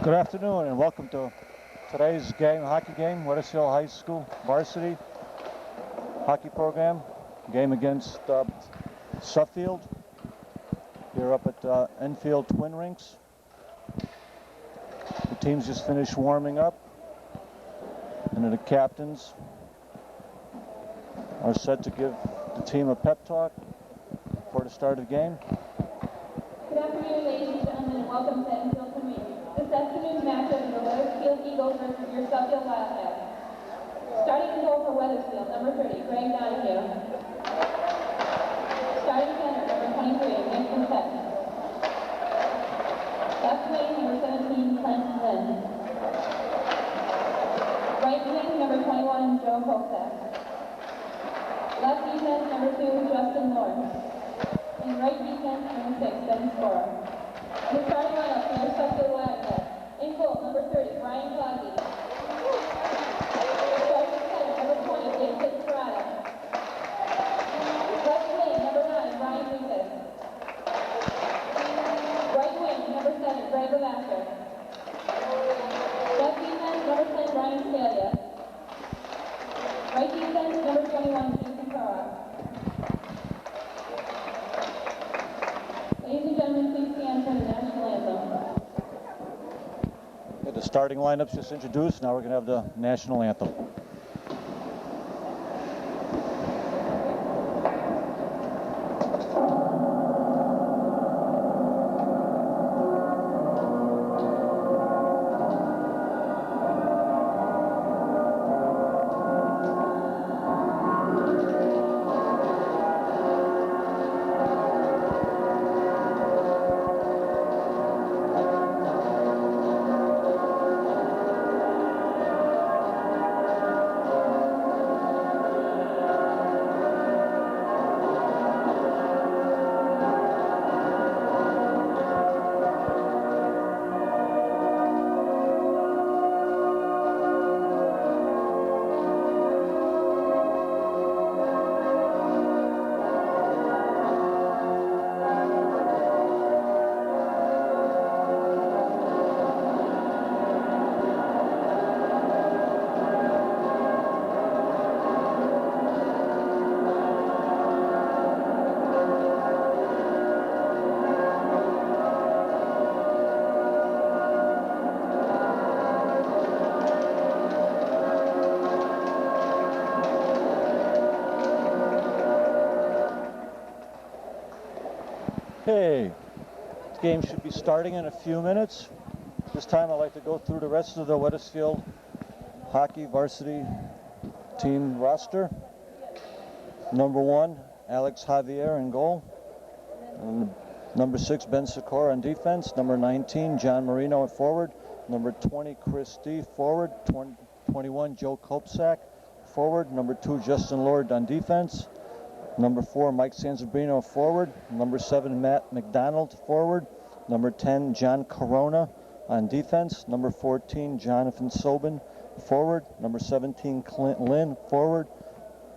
Good afternoon and welcome to today's hockey game, Wethersfield High School varsity hockey program. Game against Suffield here up at Enfield Twin Rinks. The teams just finished warming up and the captains are set to give the team a pep talk before the start of the game. Good afternoon, ladies and gentlemen, and welcome to Enfield Twin Rinks. This afternoon's matchup is the Wethersfield Eagles versus your Suffield Wildcats. Starting in goal for Wethersfield, number 30, Greg Donahue. Starting center, number 23, Nathan Peck. Left wing, number 17, Clint Lynn. Right wing, number 21, Joe Hosack. Left defense, number 2, Justin Lord. And right defense, number 6, Ben Spora. And the starting lineup for your Suffield Wildcats. In goal, number 30, Brian Cloggy. Starting center, number 20, David Serrata. Left wing, number 9, Ryan Lucas. Right wing, number 7, Greg Lavasser. Left defense, number 10, Ryan Scalia. Right defense, number 21, Jason Carra. Ladies and gentlemen, please stand for the national anthem. The starting lineup's just introduced. Now we're going to have the national anthem. Okay, the game should be starting in a few minutes. This time I'd like to go through the rest of the Wethersfield hockey varsity team roster. Number 1, Alex Javier in goal. Number 6, Ben Sikora on defense. Number 19, John Marino at forward. Number 20, Chris D forward. 21, Joe Kopsak forward. Number 2, Justin Lord on defense. Number 4, Mike Sansabrino forward. Number 7, Matt McDonald forward. Number 10, John Corona on defense. Number 14, Jonathan Sobin forward. Number 17, Clint Lynn forward.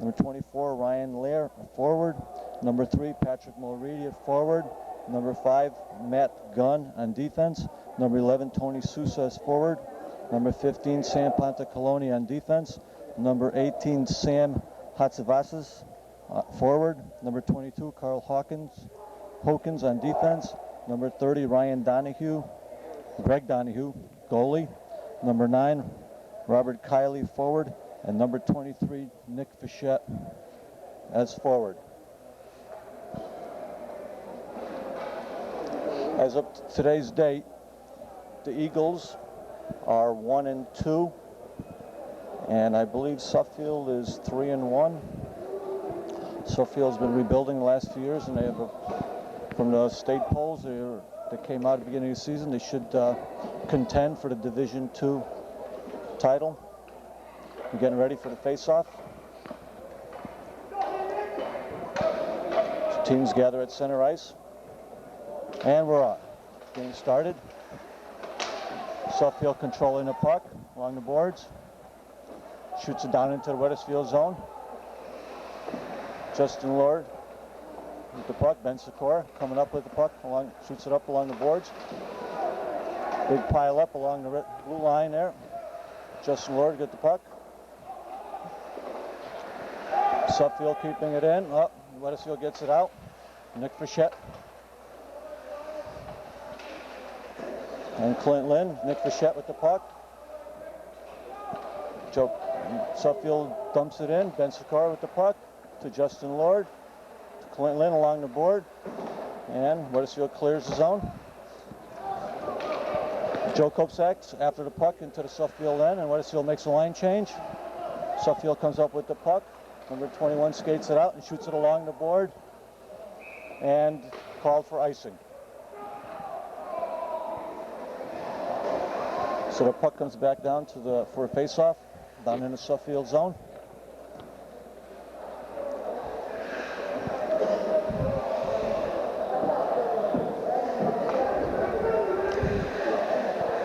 Number 24, Ryan Lair forward. Number 3, Patrick Mulready forward. Number 5, Matt Gunn on defense. Number 11, Tony Sousa forward. Number 15, Sam Pontacaloni on defense. Number 18, Sam Hatzavasas forward. Number 22, Carl Hawkins on defense. Number 30, Greg Donahue, goalie. Number 9, Robert Kiley forward. And number 23, Nick Fichette as forward. As of today's date, the Eagles are 1-2, and I believe Suffield is 3-1. Suffield's been rebuilding the last few years, and they have from the state polls that came out at the beginning of the season, they should contend for the Division II title. We're getting ready for the face-off. So teams gather at center ice, and we're on. Game started. Suffield controlling the puck along the boards. Shoots it down into the Wethersfield zone. Justin Lord with the puck. Ben Sikora coming up with the puck, shoots it up along the boards. Big pile up along the blue line there. Justin Lord get the puck. Suffield keeping it in. Oh, Wethersfield gets it out. Nick Fischette. And Clint Lynn. Nick Fischette with the puck. Suffield dumps it in. Ben Sikora with the puck to Justin Lord. To Clint Lynn along the board. And Wethersfield clears the zone. Joe Kopsak after the puck into the Suffield end, and Wethersfield makes a line change. Suffield comes up with the puck. Number 21 skates it out and shoots it along the board. And called for icing. So the puck comes back down to for a face-off down in the Suffield zone.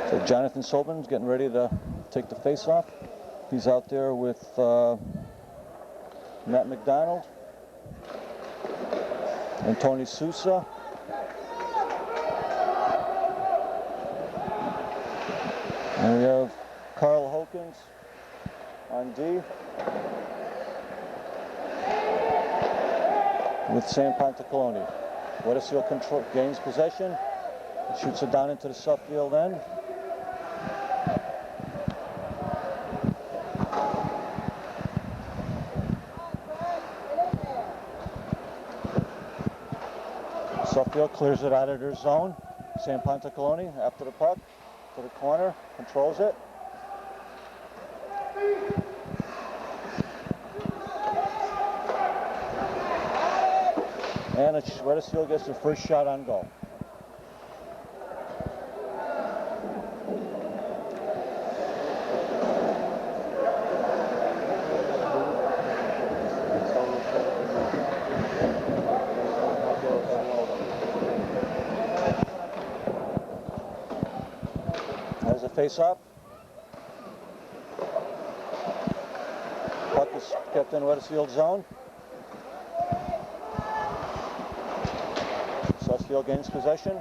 So Jonathan Sobin's getting ready to take the face-off. He's out there with Matt McDonald and Tony Sousa. And we have Carl Hawkins on D with Sam Pontecalone. Wethersfield gains possession, shoots it down into the Suffield end. Suffield clears it out of their zone. Sam Pontecalone after the puck to the corner, controls it. And Wethersfield gets their first shot on goal. There's a face-off. Puck is kept in Wethersfield zone. Suffield gains possession,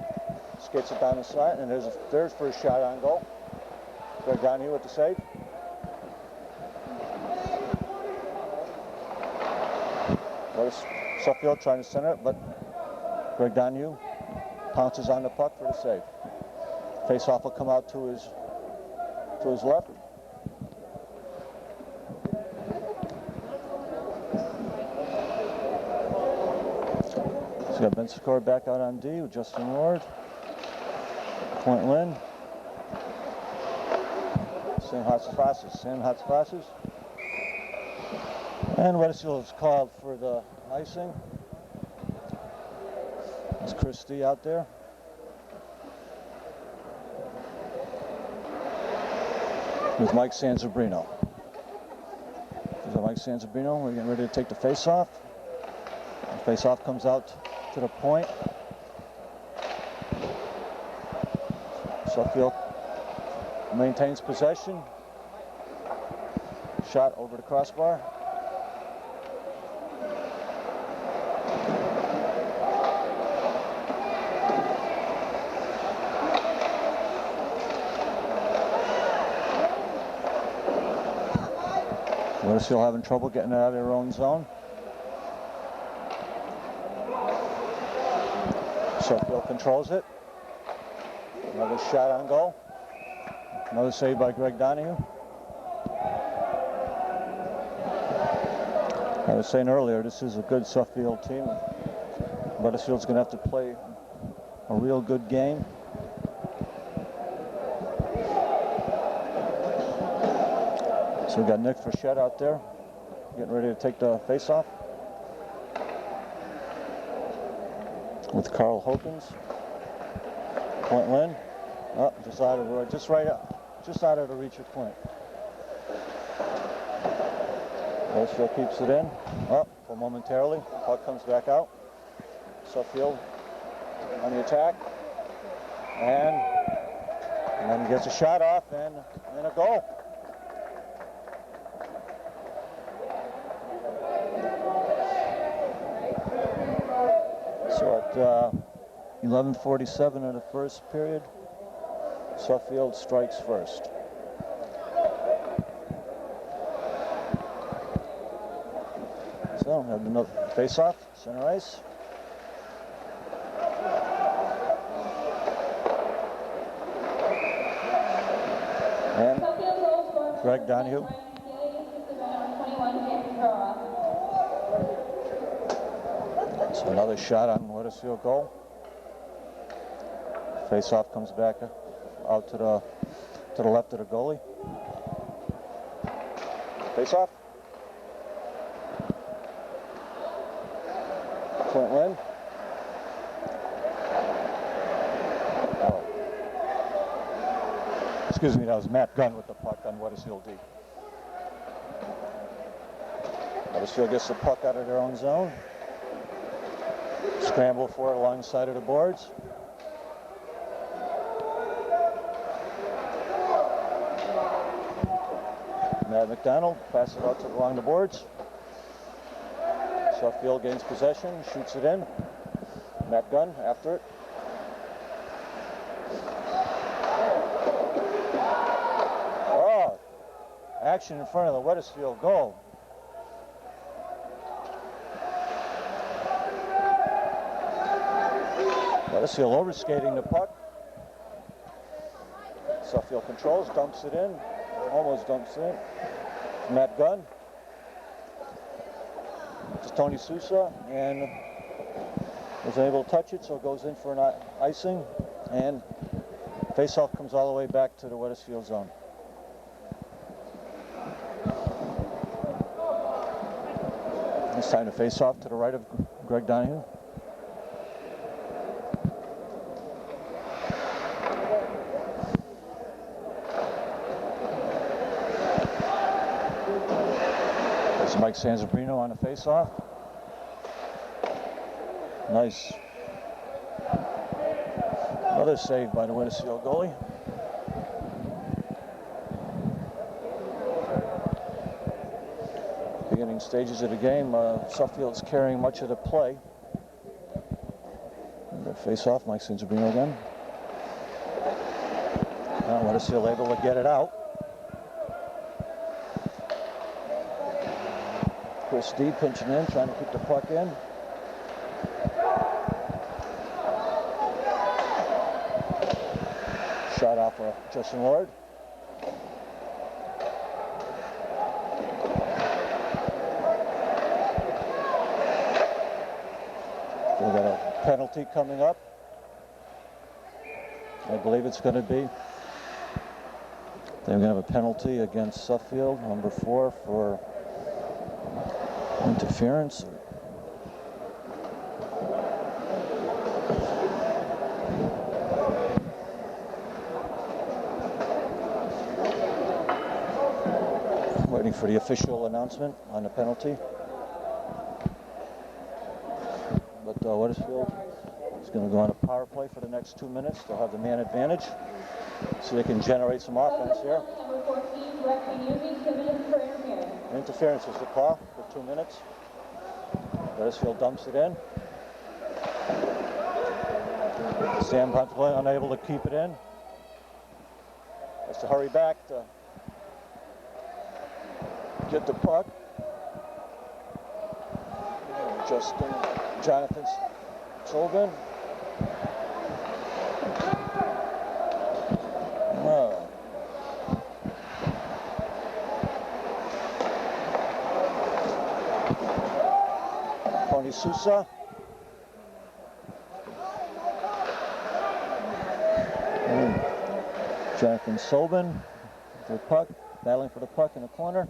skates it down the side, and there's first shot on goal. Greg Donahue with the save. Suffield trying to center it, but Greg Donahue pounces on the puck for the save. Face-off will come out to his left. So got Ben Sikora back out on D with Justin Lord. Point Lynn. Sam Hatzafassis. And Wethersfield is called for the icing. There's Christie out there. With Mike Sanzabrino. So Mike Sanzabrino, we're getting ready to take the face-off. The face-off comes out to the point. Suffield maintains possession. Shot over the crossbar. Wethersfield having trouble getting it out of their own zone. Suffield controls it. Another shot on goal. Another save by Greg Donahue. I was saying earlier, this is a good Suffield team. Wethersfield's going to have to play a real good game. So we've got Nick Fischette out there, getting ready to take the face-off. With Carl Hawkins. Point Lynn. Oh, just out of the reach of Clint. Wethersfield keeps it in. Oh, for momentarily. Puck comes back out. Suffield on the attack. And then he gets a shot off and a goal. So at 11:47 in the first period, Suffield strikes first. So, have another face-off, center ice. And Greg Donahue. So another shot on Wethersfield goal. Face-off comes back out to the left of the goalie. Face-off. Clint Lynn. Oh. Excuse me, that was Matt Gunn with the puck on Wethersfield D. Wethersfield gets the puck out of their own zone. Scramble for it along the side of the boards. Matt McDonald passes it out along the boards. Suffield gains possession, shoots it in. Matt Gunn after it. Oh, action in front of the Wethersfield goal. Wethersfield overskating the puck. Suffield controls, dumps it in, almost dumps it in. Matt Gunn. To Tony Sousa, and was able to touch it, so it goes in for an icing, and face-off comes all the way back to the Wethersfield zone. It's time to face off to the right of Greg Donahue. Mike Sanzabrino on a face-off. Nice. Another save by the Wethersfield goalie. Beginning stages of the game, Suffield's carrying much of the play. Face-off, Mike Sanzabrino again. Now Wethersfield able to get it out. Chris D pinching in, trying to keep the puck in. Shot off of Justin Lord. We've got a penalty coming up. I believe it's going to be. They're going to have a penalty against Suffield, number 4, for interference. Waiting for the official announcement on the penalty. But Wethersfield is going to go on a power play for the next 2 minutes. They'll have the man advantage, so they can generate some offense here. Interference is the call for 2 minutes. Wethersfield dumps it in. Sam Huntland unable to keep it in. Has to hurry back to get the puck. Jonathan Tobin. No. Tony Sousa. Jonathan Sobin, the puck, battling for the puck in the corner.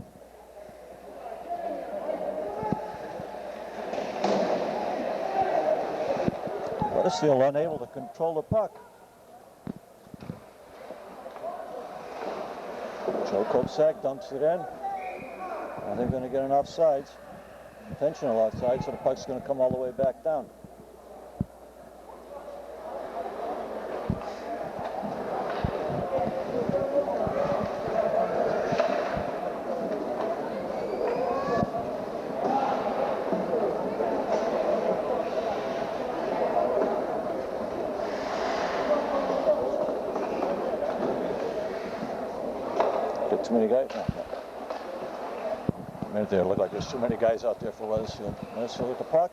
Wethersfield unable to control the puck. Joe Kopsak dumps it in. Now they're going to get an offsides, intentional offside, so the puck's going to come all the way back down. Too many guys? No. A minute there, it looked like there's too many guys out there for Wethersfield. Wethersfield with the puck.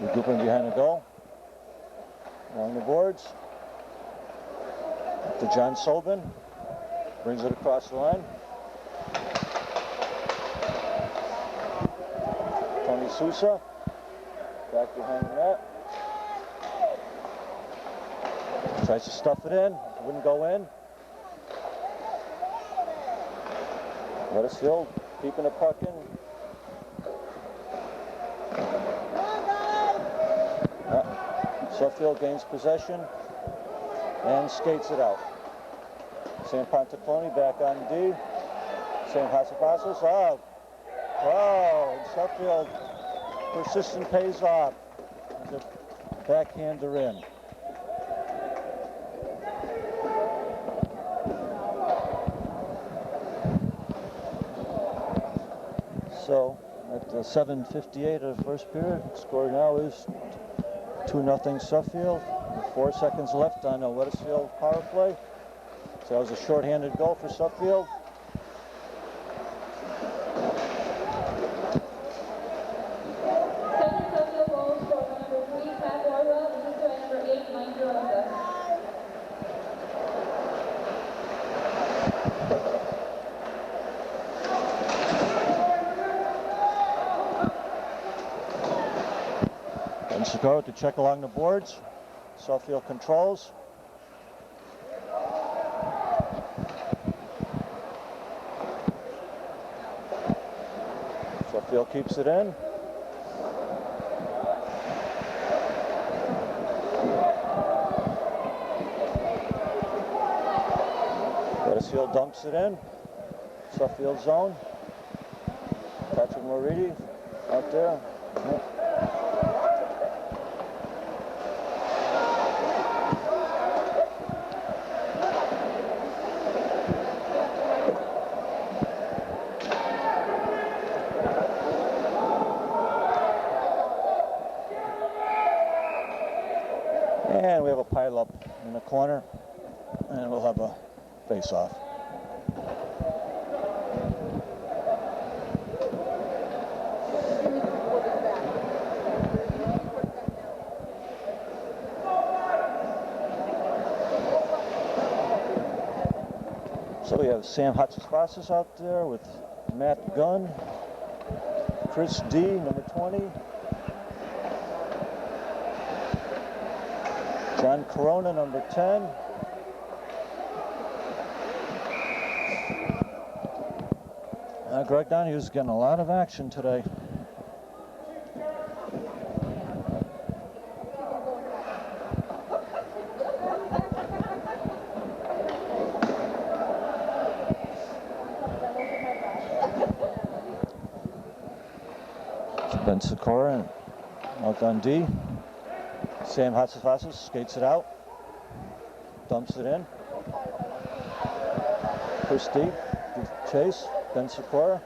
Regrouping behind the goal. Along the boards. To John Sobin. Brings it across the line. Tony Sousa. Back behind the net. Tries to stuff it in. Wouldn't go in. Wethersfield keeping the puck in. Suffield gains possession and skates it out. Sam Pontacloni back on D. Sam Hasapasos. Oh, and Suffield persistent pays off. The backhander in. So at 7:58 of the first period, score now is 2-0 Suffield. With 4 seconds left on a Wethersfield power play. So that was a shorthanded goal for Suffield. Second Suffield goal scored by number 3, Pat Orwell, assisted by number 8, Mike Rosa. And Sikora to check along the boards. Suffield controls. Suffield keeps it in. Wethersfield dumps it in. Suffield zone. Patrick Moridi out there. And we have a pile up in the corner, and we'll have a face-off. So we have Sam Hatzispasis out there with Matt Gunn, Chris D, number 20, John Corona, number 10. Greg Donahue's getting a lot of action today. Ben Sikora out on D. Sam Hatzispasis skates it out, dumps it in. Chris D, chase, Ben Sikora.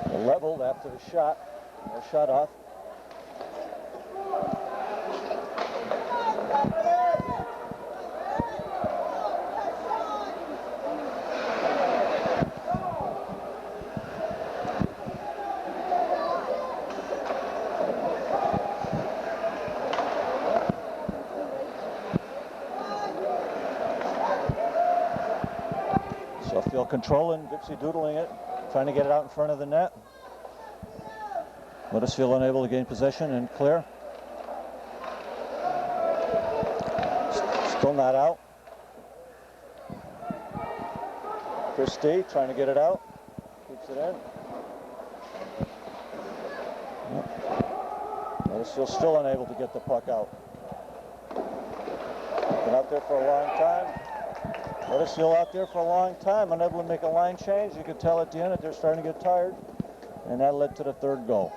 Leveled after the shot, a shot off. Suffield controlling, Dipsy doodling it, trying to get it out in front of the net. Wethersfield unable to gain possession and clear. Still not out. Christie trying to get it out. Keeps it in. Wethersfield still unable to get the puck out. Been out there for a long time. Wethersfield out there for a long time, unable to make a line change. You could tell at the end that they're starting to get tired. And that led to the third goal.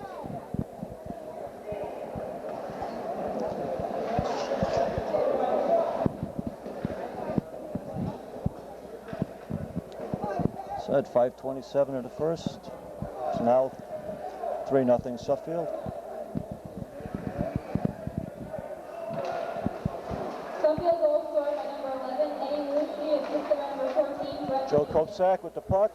So at 5:27 of the first. It's now 3-0 Suffield. Suffield goal scored Joe Kopsak with the puck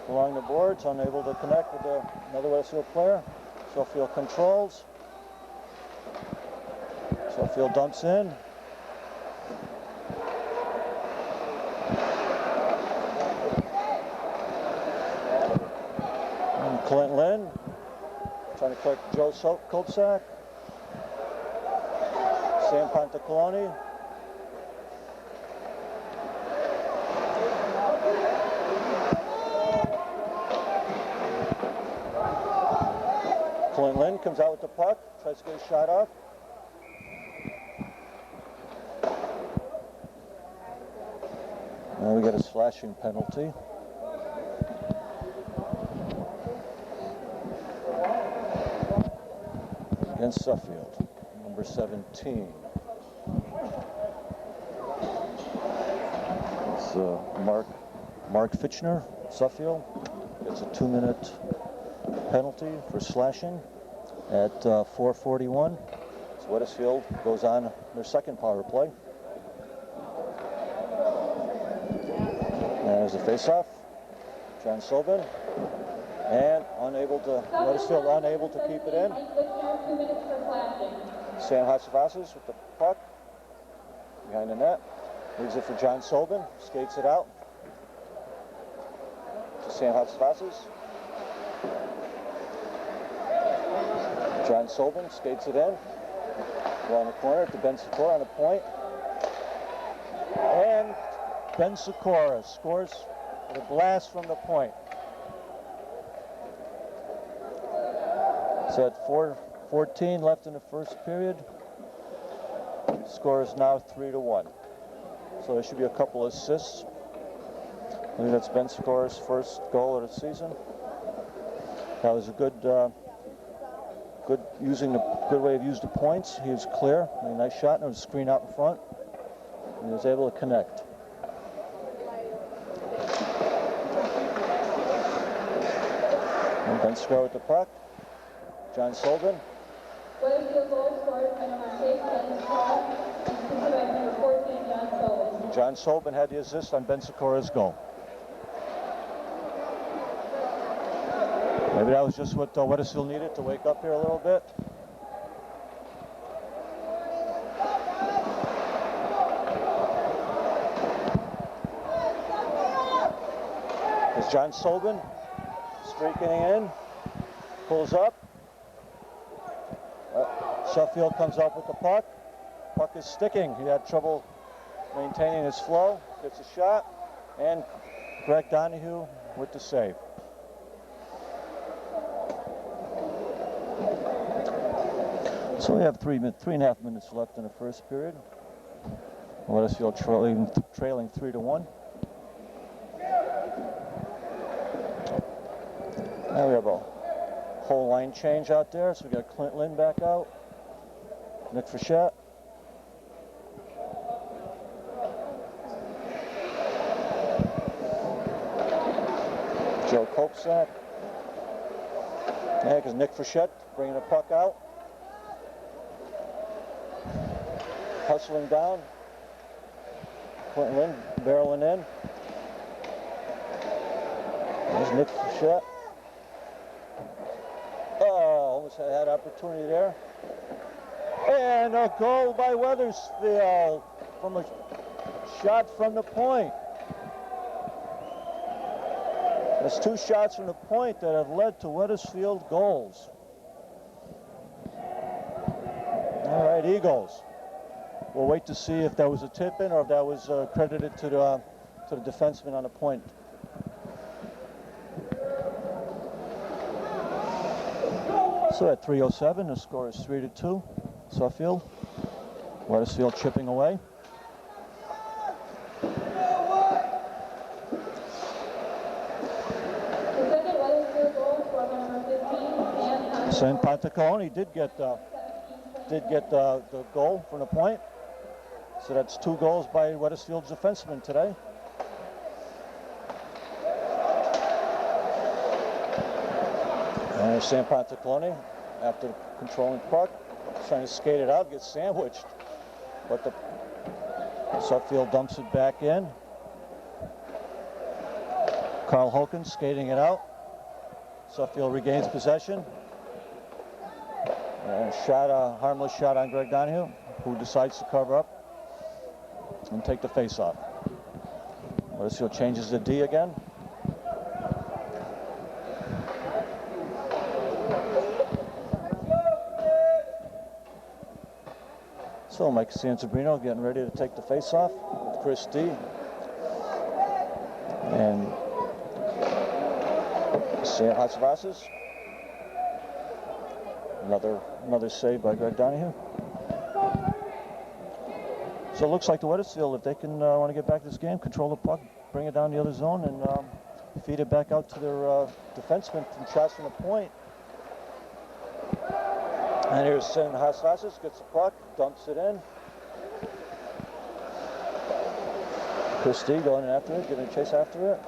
along the boards, unable to connect with another Wethersfield player. Suffield controls. Suffield dumps in. And Clint Lynn trying to collect Joe Kopsak. Sam Pantacaloni. Clint Lynn comes out with the puck, tries to get a shot off. Now we get a slashing penalty. Against Suffield, number 17. It's Mark Fitchner, Suffield. It's a 2-minute penalty for slashing at 4:41. So Wethersfield goes on their second power play. And there's a face-off. John Sobin. And Wethersfield unable to keep it in. 2 minutes for slashing. Sam Hatsavasis with the puck behind the net. Leaves it for John Sobin. Skates it out to Sam Hatsavasis. John Sobin skates it in. Along the corner to Ben Sikora on the point. And Ben Sikora scores with a blast from the point. So at 4:14 left in the first period. Score is now 3-1. So there should be a couple assists. I think that's Ben Sikora's first goal of the season. That was a good way to use the points. He was clear, a nice shot, and there was a screen out in front, and he was able to connect. And Ben Sikora with the puck. John Sobin. Wethersfield goal scored by number 6, Ben Sikora, and assisted by number 14, John Sobin. John Sobin had the assist on Ben Sikora's goal. Maybe that was just what Wethersfield needed to wake up here a little bit. There's John Sobin streaking in, pulls up. Suffield comes up with the puck. Puck is sticking. He had trouble maintaining his flow. Gets a shot, and Greg Donahue with the save. So we have 3.5 minutes left in the first period. Wethersfield trailing 3-1. Now we have a whole line change out there. So we got Clint Lynn back out. Nick Frechette. Joe Kopsak. Yeah, because Nick Frechette bringing the puck out. Hustling down. Clint Lynn barreling in. There's Nick Frechette. Oh, almost had opportunity there. And a goal by Wethersfield from a shot from the point. That's 2 shots from the point that have led to Wethersfield goals. All right, Eagles. We'll wait to see if that was a tip-in or if that was credited to the defenseman on the point. So at 3:07, the score is 3-2. Suffield. Wethersfield chipping away. The second Wethersfield goal scored by number 15, Sam Pantacaloni did get the goal from the point. So that's 2 goals by Wethersfield's defenseman today. And there's Sam Pantacaloni after controlling the puck, trying to skate it out, gets sandwiched. But the Suffield dumps it back in. Carl Hoken skating it out. Suffield regains possession. And a harmless shot on Greg Donahue, who decides to cover up and take the face-off. Wethersfield changes to D again. So Mike Sansabrino getting ready to take the face-off with Chris D. And Sam Hatsavasas. Another save by Greg Donahue. So it looks like the Wethersfield, if they can want to get back to this game, control the puck, bring it down the other zone, and feed it back out to their defensemen from shots from the point. And here's Sam Hatsavasas, gets the puck, dumps it in. Christie going after it, giving a chase after it.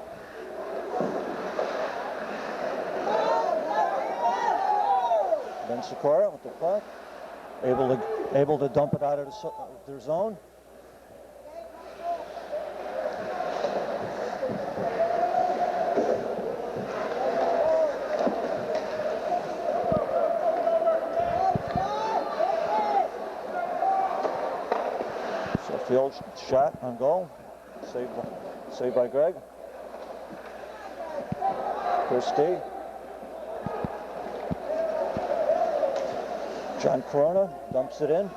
Ben Sikora with the puck, able to dump it out of their zone. Suffield shot on goal, saved by Greg. Christie. John Corona dumps it in.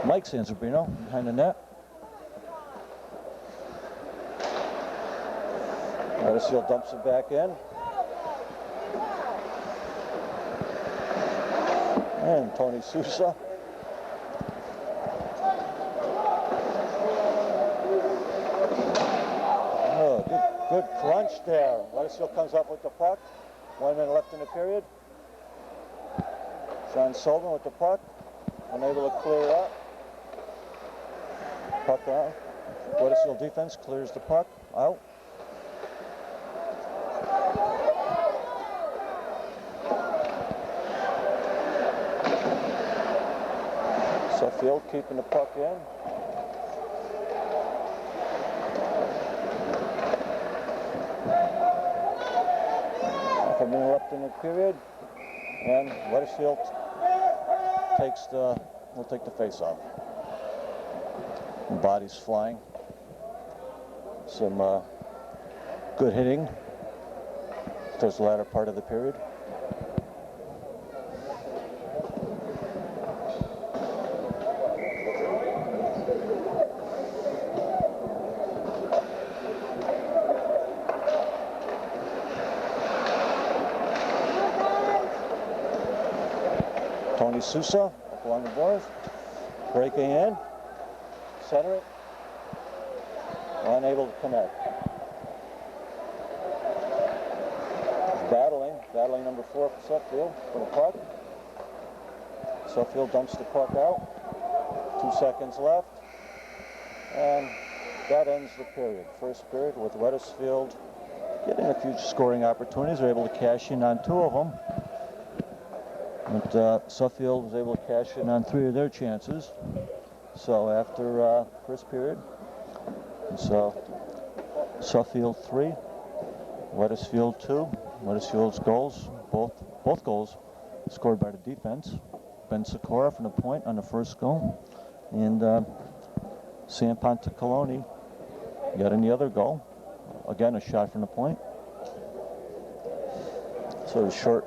Mike Sansabrino behind the net. Wethersfield dumps it back in. And Tony Sousa. Good crunch there. Wethersfield comes up with the puck. 1 minute left in the period. Sean Sullivan with the puck. Unable to clear it up. Puck out. Wethersfield defense clears the puck out. Suffield keeping the puck in. A minute left in the period, and Wethersfield will take the face-off. Bodies flying. Some good hitting towards the latter part of the period. Tony Sousa along the boards, breaking in, center it, unable to connect. Battling number 4 for Suffield for the puck. Suffield dumps the puck out. 2 seconds left, and that ends the period. First period with Wethersfield getting a few scoring opportunities. They're able to cash in on 2 of them. But Suffield was able to cash in on 3 of their chances. So after first period, so Suffield 3, Wethersfield 2. Wethersfield's goals, both goals, scored by the defense. Ben Sikora from the point on the first goal, and Sam Pontecaloni got in the other goal. Again, a shot from the point. So a short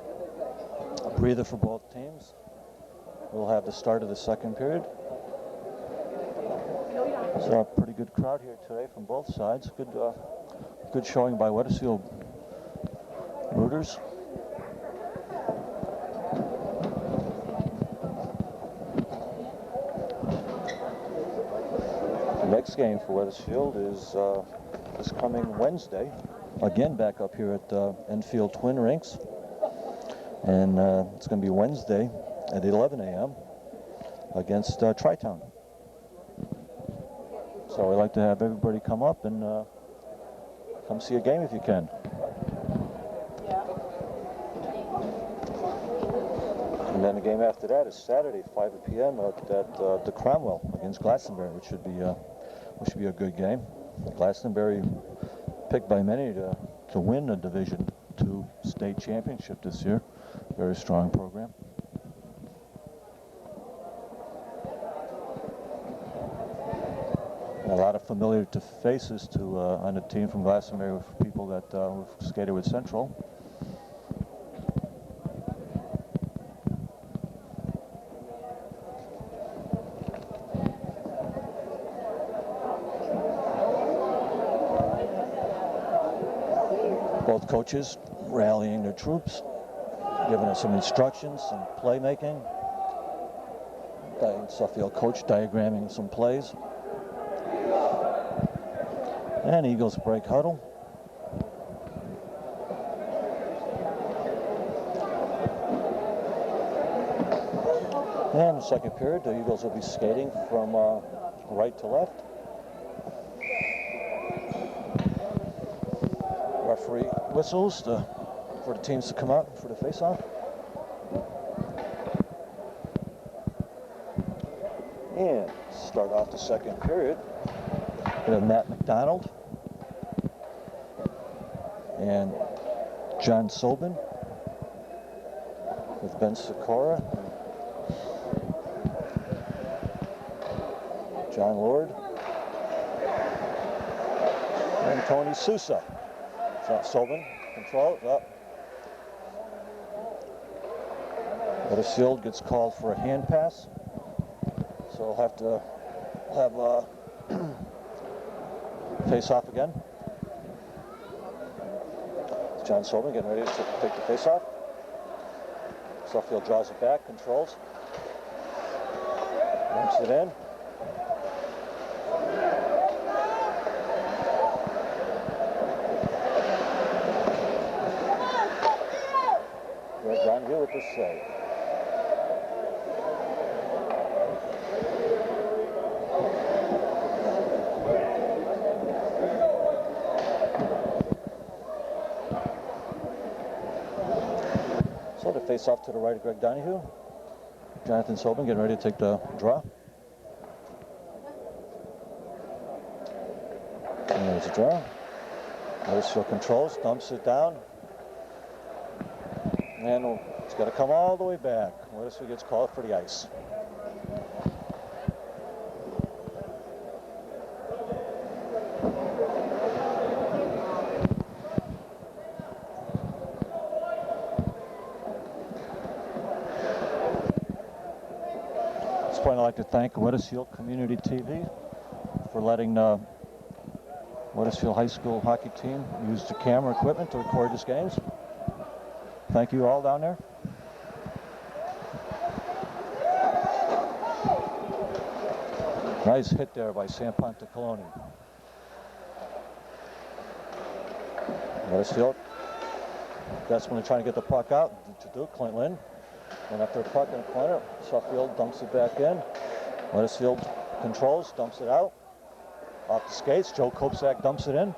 breather for both teams. We'll have the start of the second period. So a pretty good crowd here today from both sides. Good showing by Wethersfield rooters. The next game for Wethersfield is this coming Wednesday. Again, back up here at Enfield Twin Rinks. And it's going to be Wednesday at 11 a.m. against Tri-Town. So we'd like to have everybody come up and come see a game if you can. And then the game after that is Saturday, 5 p.m. at the Cromwell against Glastonbury, which should be a good game. Glastonbury picked by many to win the Division II state championship this year. Very strong program. And a lot of familiar faces on the team from Glastonbury with people that who've skated with Central. Both coaches rallying their troops, giving us some instructions, some playmaking. Suffield coach diagramming some plays. And Eagles break huddle. And the second period, the Eagles will be skating from right to left. Referee whistles for the teams to come out for the face-off. And start off the second period. We have Matt McDonald and John Sobin with Ben Sikora, John Lord, and Tony Sousa. Sobin, control it up. Wethersfield gets called for a hand pass, so we'll have to have face-off again. It's John Sobin getting ready to take the face-off. Suffield draws it back, controls. Dumps it in. Greg Donahue with the save. So to face off to the right of Greg Donahue. Jonathan Sobin getting ready to take the draw. And there's a draw. Wethersfield controls, dumps it down. And it's got to come all the way back. Wethersfield gets called for the ice. At this point, I'd like to thank Wethersfield Community TV for letting the Wethersfield High School hockey team use the camera equipment to record these games. Thank you all down there. Nice hit there by Sam Pontecalone. Wethersfield desperately trying to get the puck out to do Clint Lynn. And after the puck in the corner, Suffield dumps it back in. Wethersfield controls, dumps it out. Off the skates, Joe Kopsak dumps it in.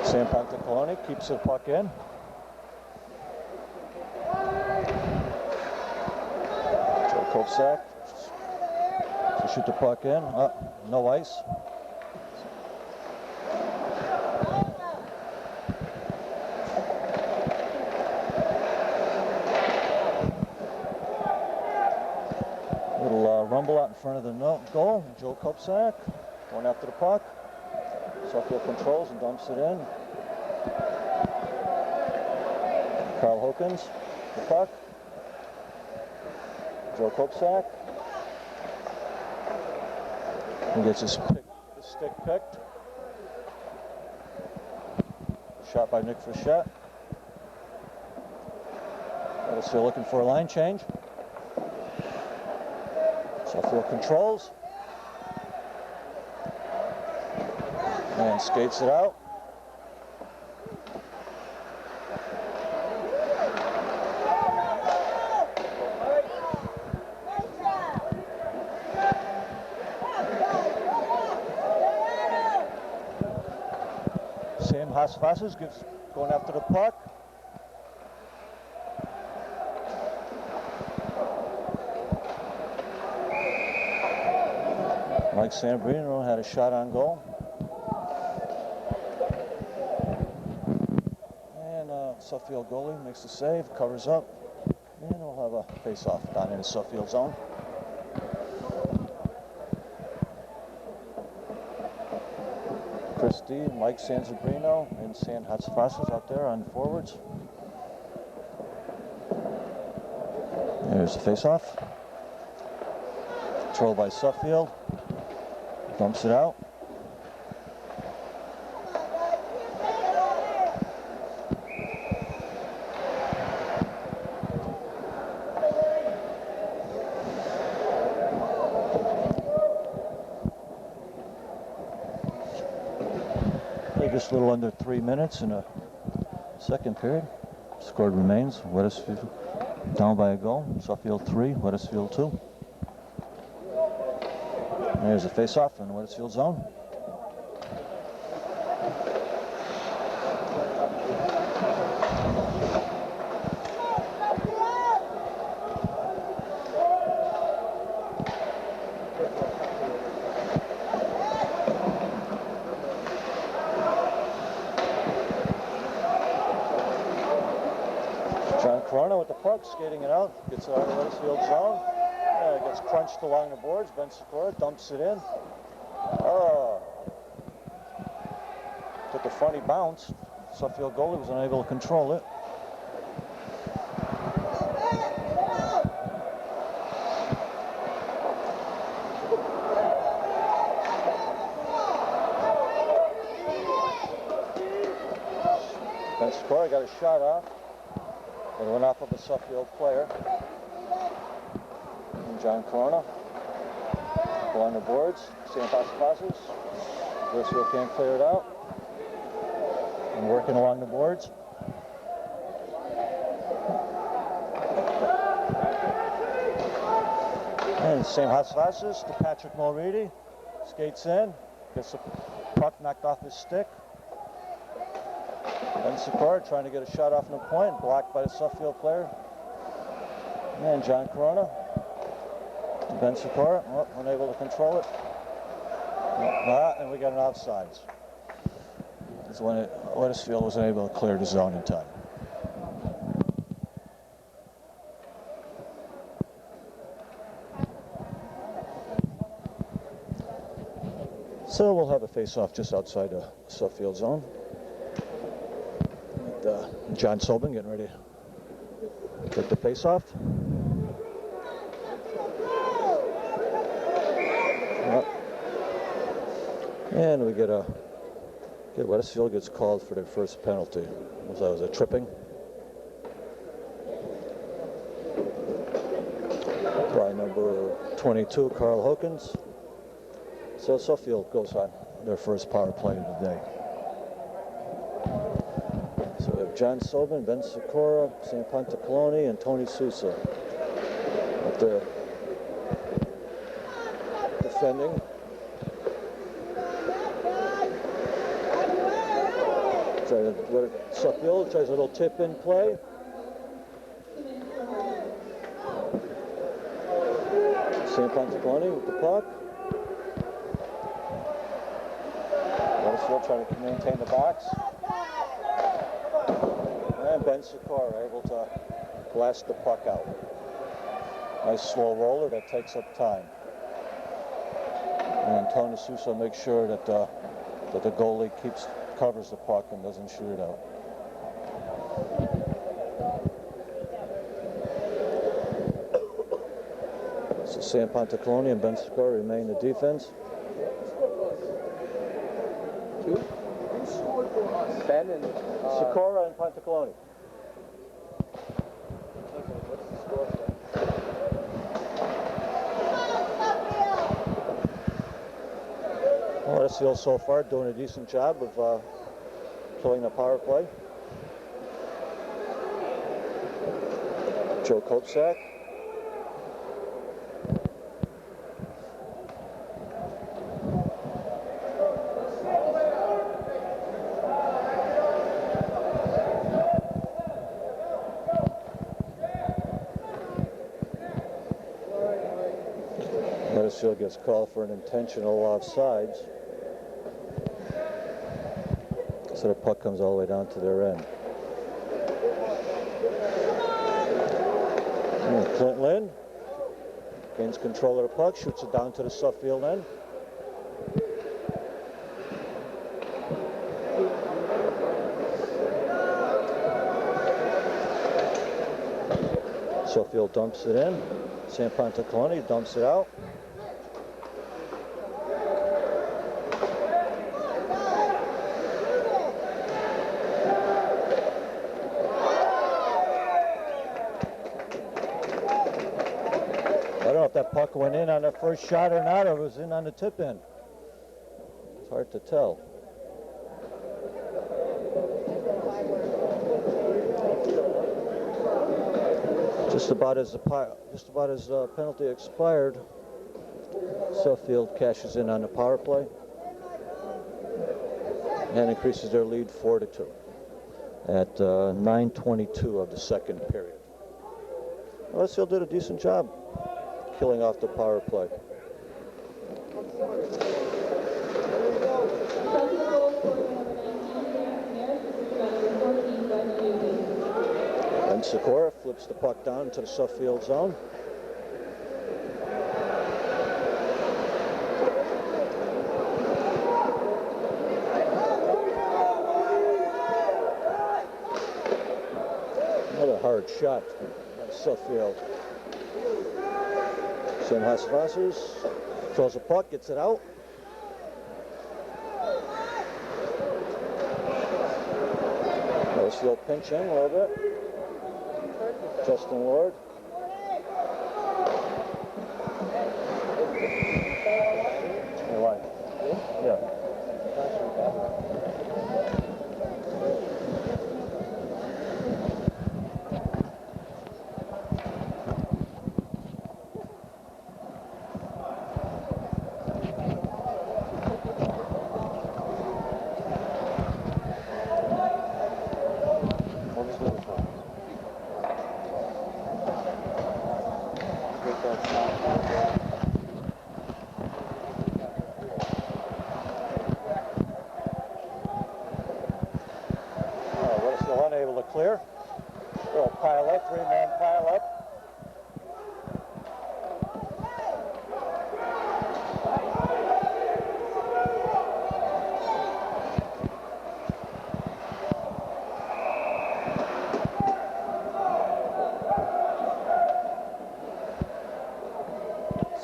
Sam Pontecalone keeps the puck in. Joe Kopsak to shoot the puck in. No ice. Little rumble out in front of the goal. Joe Kopsak going after the puck. Suffield controls and dumps it in. Carl Hawkins, the puck. Joe Kopsak. He gets his stick picked. Shot by Nick Frechette. Wethersfield looking for a line change. Suffield controls. And skates it out. Sam Hasfasses gives going after the puck. Mike Sambrino had a shot on goal. And Suffield goalie makes the save, covers up, and we'll have a face-off down in the Suffield zone. Christie, Mike Sanzabrino, and San Hatzfasas out there on forwards. There's the face-off. Controlled by Suffield. Dumps it out. Just a little under 3 minutes in a second period. Score remains. Wethersfield down by a goal. Suffield 3, Wethersfield 2. And there's a face-off in the Wethersfield zone. Corona with the puck, skating it out, gets it out of the Wethersfield zone. Gets crunched along the boards. Ben Sikora dumps it in. Took a funny bounce. Suffield goalie was unable to control it. Ben Sikora got a shot off. It went off of a Suffield player. And John Corona along the boards. San Passes. Wethersfield can't clear it out. And working along the boards. And San Passes to Patrick Mulready. Skates in. Gets the puck knocked off his stick. Ben Sikora trying to get a shot off the point, blocked by the Suffield player. And John Corona. Ben Sikora, unable to control it. And we got an offsides. That's when Wethersfield was unable to clear the zone in time. So we'll have a face-off just outside the Suffield zone. John Sobin getting ready to get the face-off. And we get Wethersfield gets called for their first penalty. That was a tripping. By number 22, Carl Hawkins. So Suffield goes on their first power play of the day. So we have John Sobin, Ben Sikora, Sam Pantacalone, and Tony Sousa up there defending. Suffield tries a little tip-in play. Sam Pantacalone with the puck. Wethersfield trying to maintain the box. And Ben Sikora able to blast the puck out. Nice slow roller that takes up time. And Tony Sousa makes sure that the goalie covers the puck and doesn't shoot it out. So Sam Pantacalone and Ben Sikora remain the defense. Ben and Sikora and Pantacalone. Wethersfield so far doing a decent job of killing the power play. Joe Kopsak. Wethersfield gets called for an intentional offsides. So the puck comes all the way down to their end. And Clint Lynn gains control of the puck, shoots it down to the Suffield end. Suffield dumps it in. San Pantaclone dumps it out. I don't know if that puck went in on the first shot or not, or it was in on the tip in. It's hard to tell. Just about as penalty expired, Suffield cashes in on the power play and increases their lead 4-2 at 9:22 of the second period. Wethersfield did a decent job killing off the power play. And Sikora flips the puck down to the Suffield zone. Another hard shot by Suffield. Sam Hasvassers throws a puck, gets it out. Wethersfield pinching a little bit. Justin Lord. Why? Yeah. Unable to clear. Little pile up, three-man pile up.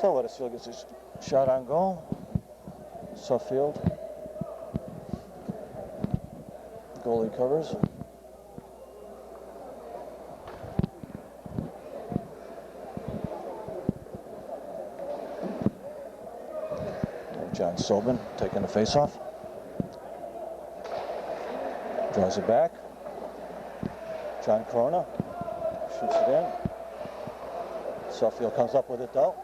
So Wethersfield gets his shot on goal. Suffield. Goalie covers. John Sobin taking the face-off. Draws it back. John Corona shoots it in. Suffield comes up with it though.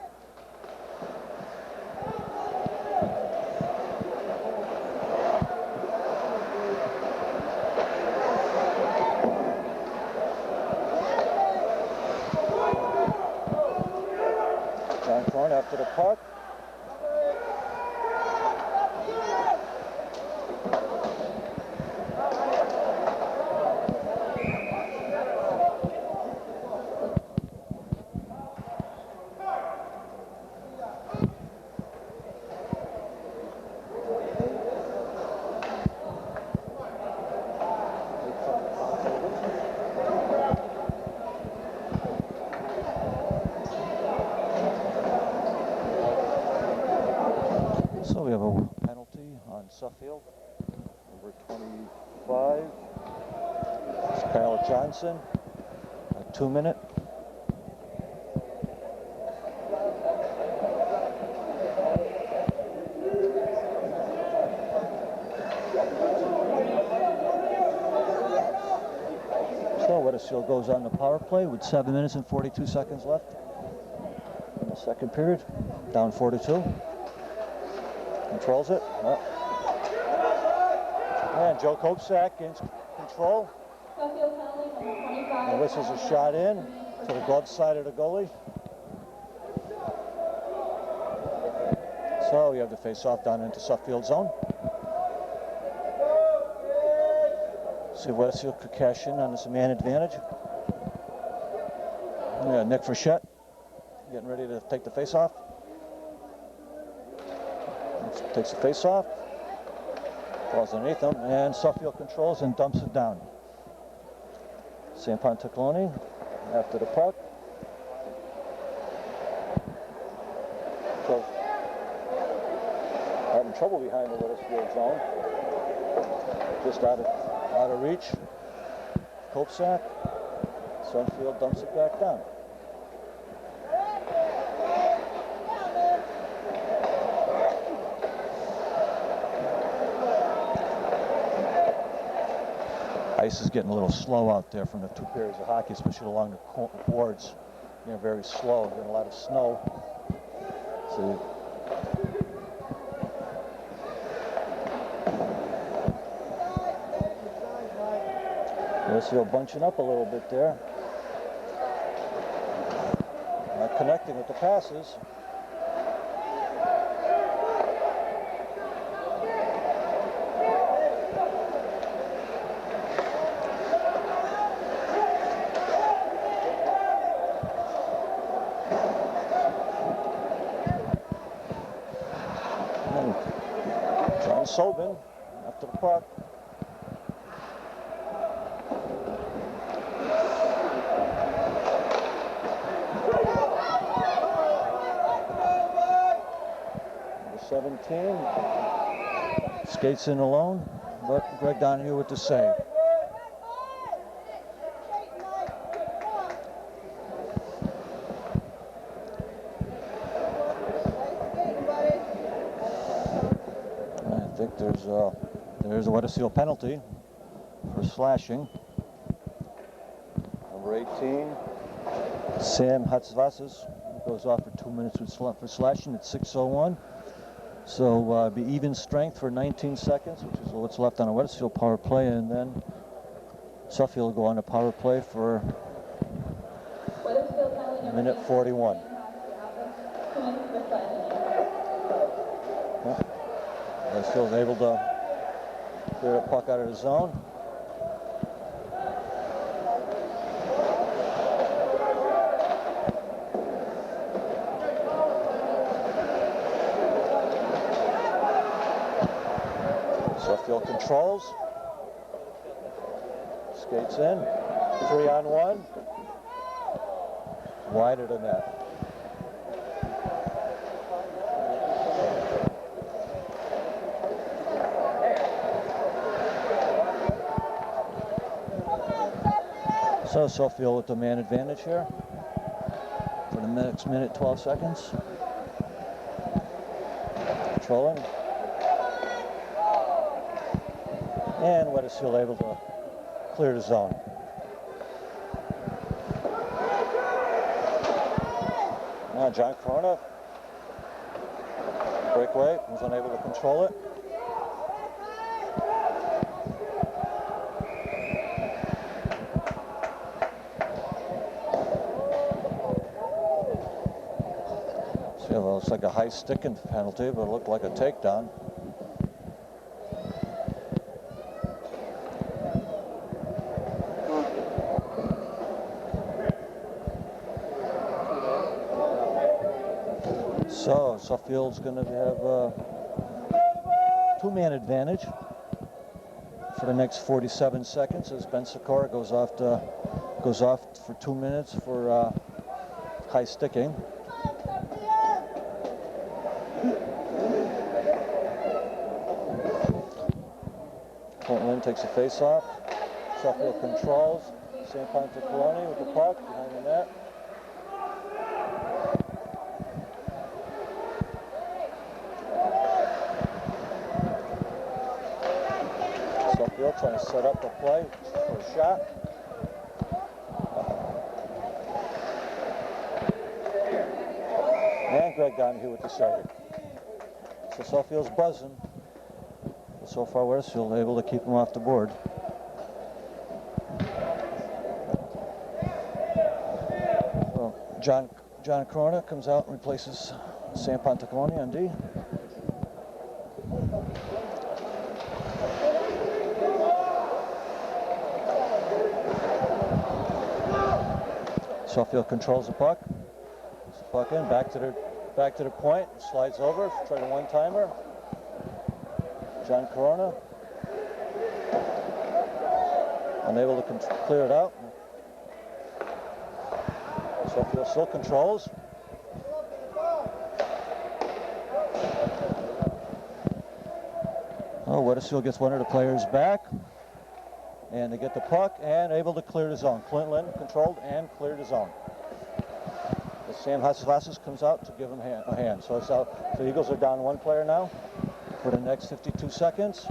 John Corona after the puck. So we have a penalty on Suffield, number 25. It's Kyle Johnson, a 2-minute. So Wethersfield goes on the power play with 7 minutes and 42 seconds left in the second period, down 4-2. Controls it. And Joe Kopsak gains control. And whistles a shot in to the glove side of the goalie. So we have the face-off down into Suffield zone. See if Wethersfield could cash in on this man advantage. Yeah, Nick Frechette getting ready to take the face-off. Takes the face-off. Falls underneath him, and Suffield controls and dumps it down. Sam Ponticloni after the puck. So, having trouble behind the Wethersfield zone. Just out of reach. Kopsak. Sunfield dumps it back down. Ice is getting a little slow out there from the two periods of hockey, especially along the boards. You know, very slow, getting a lot of snow. So Wethersfield bunching up a little bit there. Not connecting with the passes. Sobin after the puck. Number 17 skates in alone, but Greg Donahue with the save. There's a Wethersfield penalty for slashing. Number 18, Sam Hatzvasas goes off for 2 minutes for slashing at 6:01. So be even strength for 19 seconds, which is what's left on a Wethersfield power play, and then Suffield will go on a power play for minute 41. Wethersfield is able to clear the puck out of the zone. Suffield controls. Skates in. 3-on-1. Wide of the net. So Suffield with the man advantage here for the next minute, 12 seconds. Controlling. And Wethersfield able to clear the zone. Now John Corona, breakaway, was unable to control it. Looks like a high sticking penalty, but it looked like a takedown. So Suffield's going to have a two-man advantage for the next 47 seconds as Ben Sikora goes off for 2 minutes for high sticking. Lynn takes a face-off. Suffield controls. St. Ponticloni with the puck behind the net. Suffield trying to set up a play for a shot. And Greg Donahue with the save. So Suffield's buzzing. So far, Wethersfield able to keep him off the board. Well, John Corona comes out and replaces San Pantacaloni on D. Suffield controls the puck. Puts the puck in, back to the point, slides over, try to one-timer. John Corona, unable to clear it out. Suffield still controls. Oh, Wethersfield gets one of the players back, and they get the puck and able to clear the zone. Clint Lynn controlled and cleared the zone. Sam Hassas comes out to give him a hand. So it's out. The Eagles are down one player now for the next 52 seconds.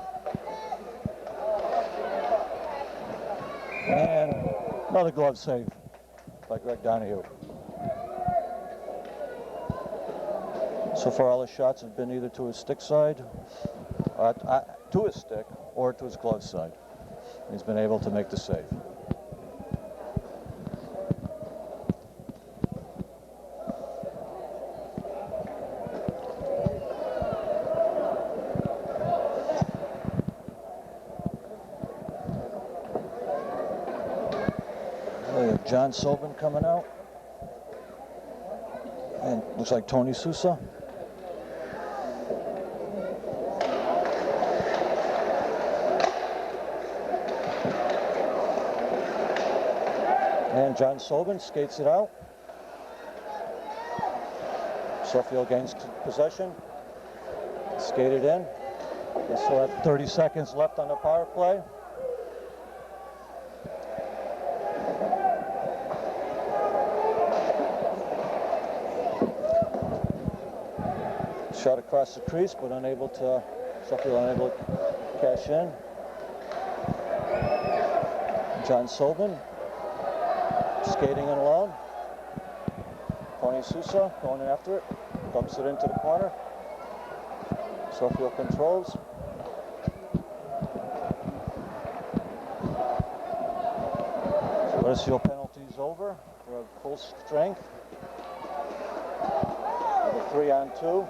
And another glove save by Greg Donahue. So far, all the shots have been either to his stick side, to his stick, or to his glove side. He's been able to make the save. We have John Sobin coming out. And looks like Tony Sousa. And John Sobin skates it out. Suffield gains possession. Skated in. They still have 30 seconds left on the power play. Shot across the crease, but Suffield unable to cash in. John Sobin skating in alone. Tony Sousa going in after it, dumps it into the corner. Suffield controls. So Wethersfield penalties over. We're at full strength. With a 3-on-2.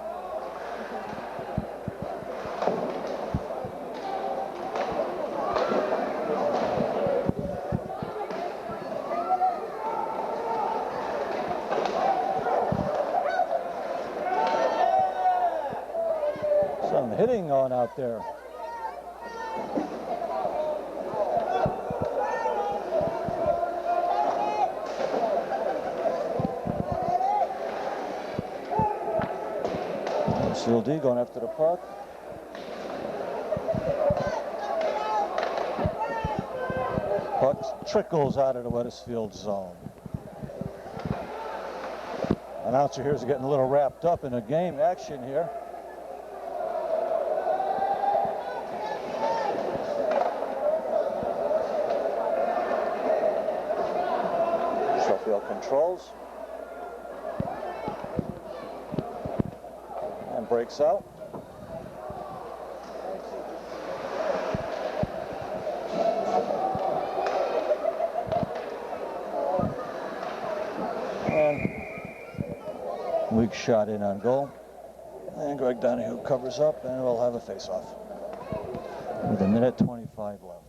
Some hitting on out there. D going after the puck. Puck trickles out of the Wethersfield zone. Announcer here is getting a little wrapped up in a game action here. Suffield controls. Breaks out. And weak shot in on goal. And Greg Donahue covers up, and we'll have a face-off with 1:25 left.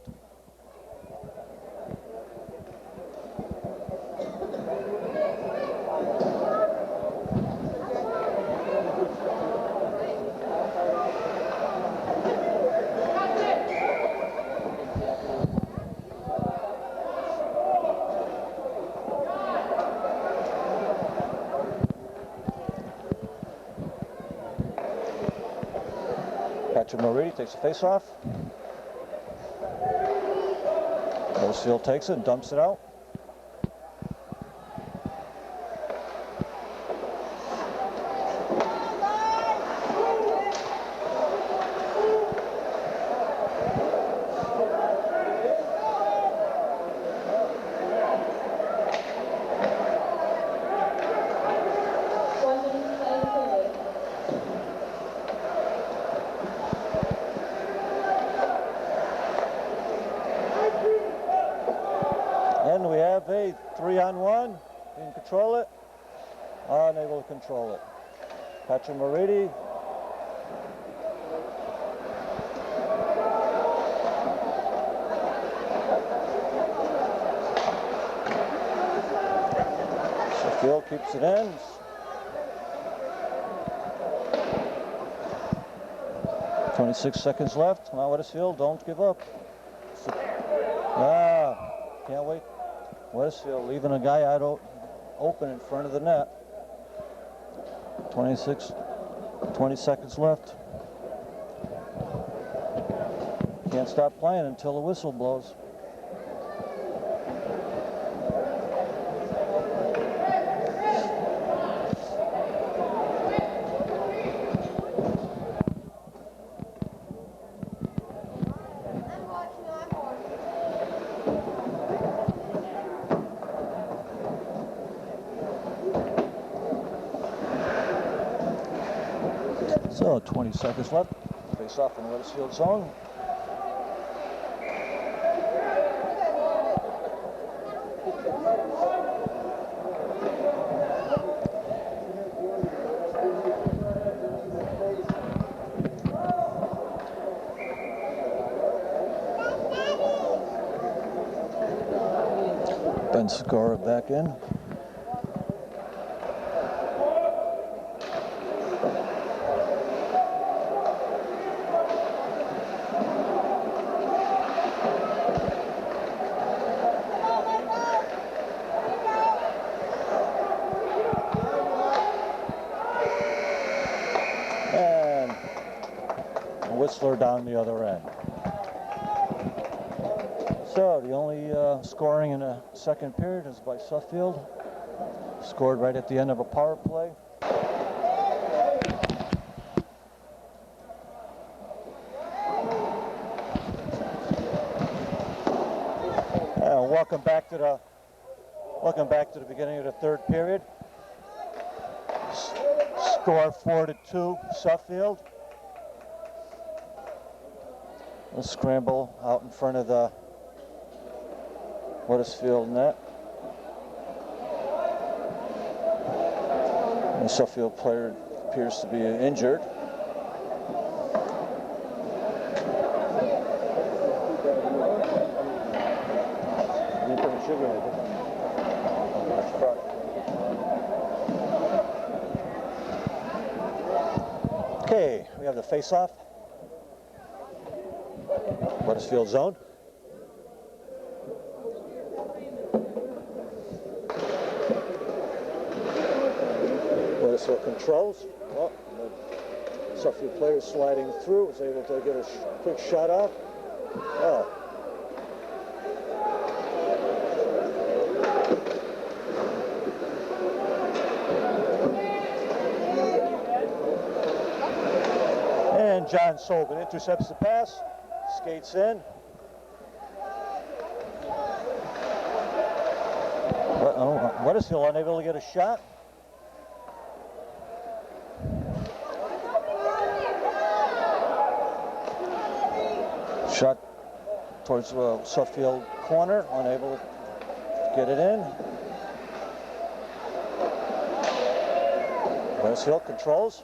Murray takes a face-off. Wethersfield takes it and dumps it out. And we have a 3-on-1. Can control it. Unable to control it. Patrick Moridi. Suffield keeps it in. 26 seconds left. Come on, Wethersfield, don't give up. Can't wait. Wethersfield leaving a guy out open in front of the net. 20 seconds left. Can't stop playing until the whistle blows. So 20 seconds left. Face off in the Wethersfield zone. Ben Segura back in. Whistler down the other end. So the only scoring in the second period is by Suffield. Scored right at the end of a power play. Welcome back to the beginning of the third period. Score 4-2 Suffield. A scramble out in front of the Wethersfield net. The Suffield player appears to be injured. Okay, we have the face-off. Wethersfield zone. Wethersfield controls. Well, the Suffield player sliding through, was able to get a quick shot off. Oh. And John Sobin intercepts the pass. Skates in. Wethersfield unable to get a shot. Shot towards the Suffield corner, unable to get it in. Wethersfield controls.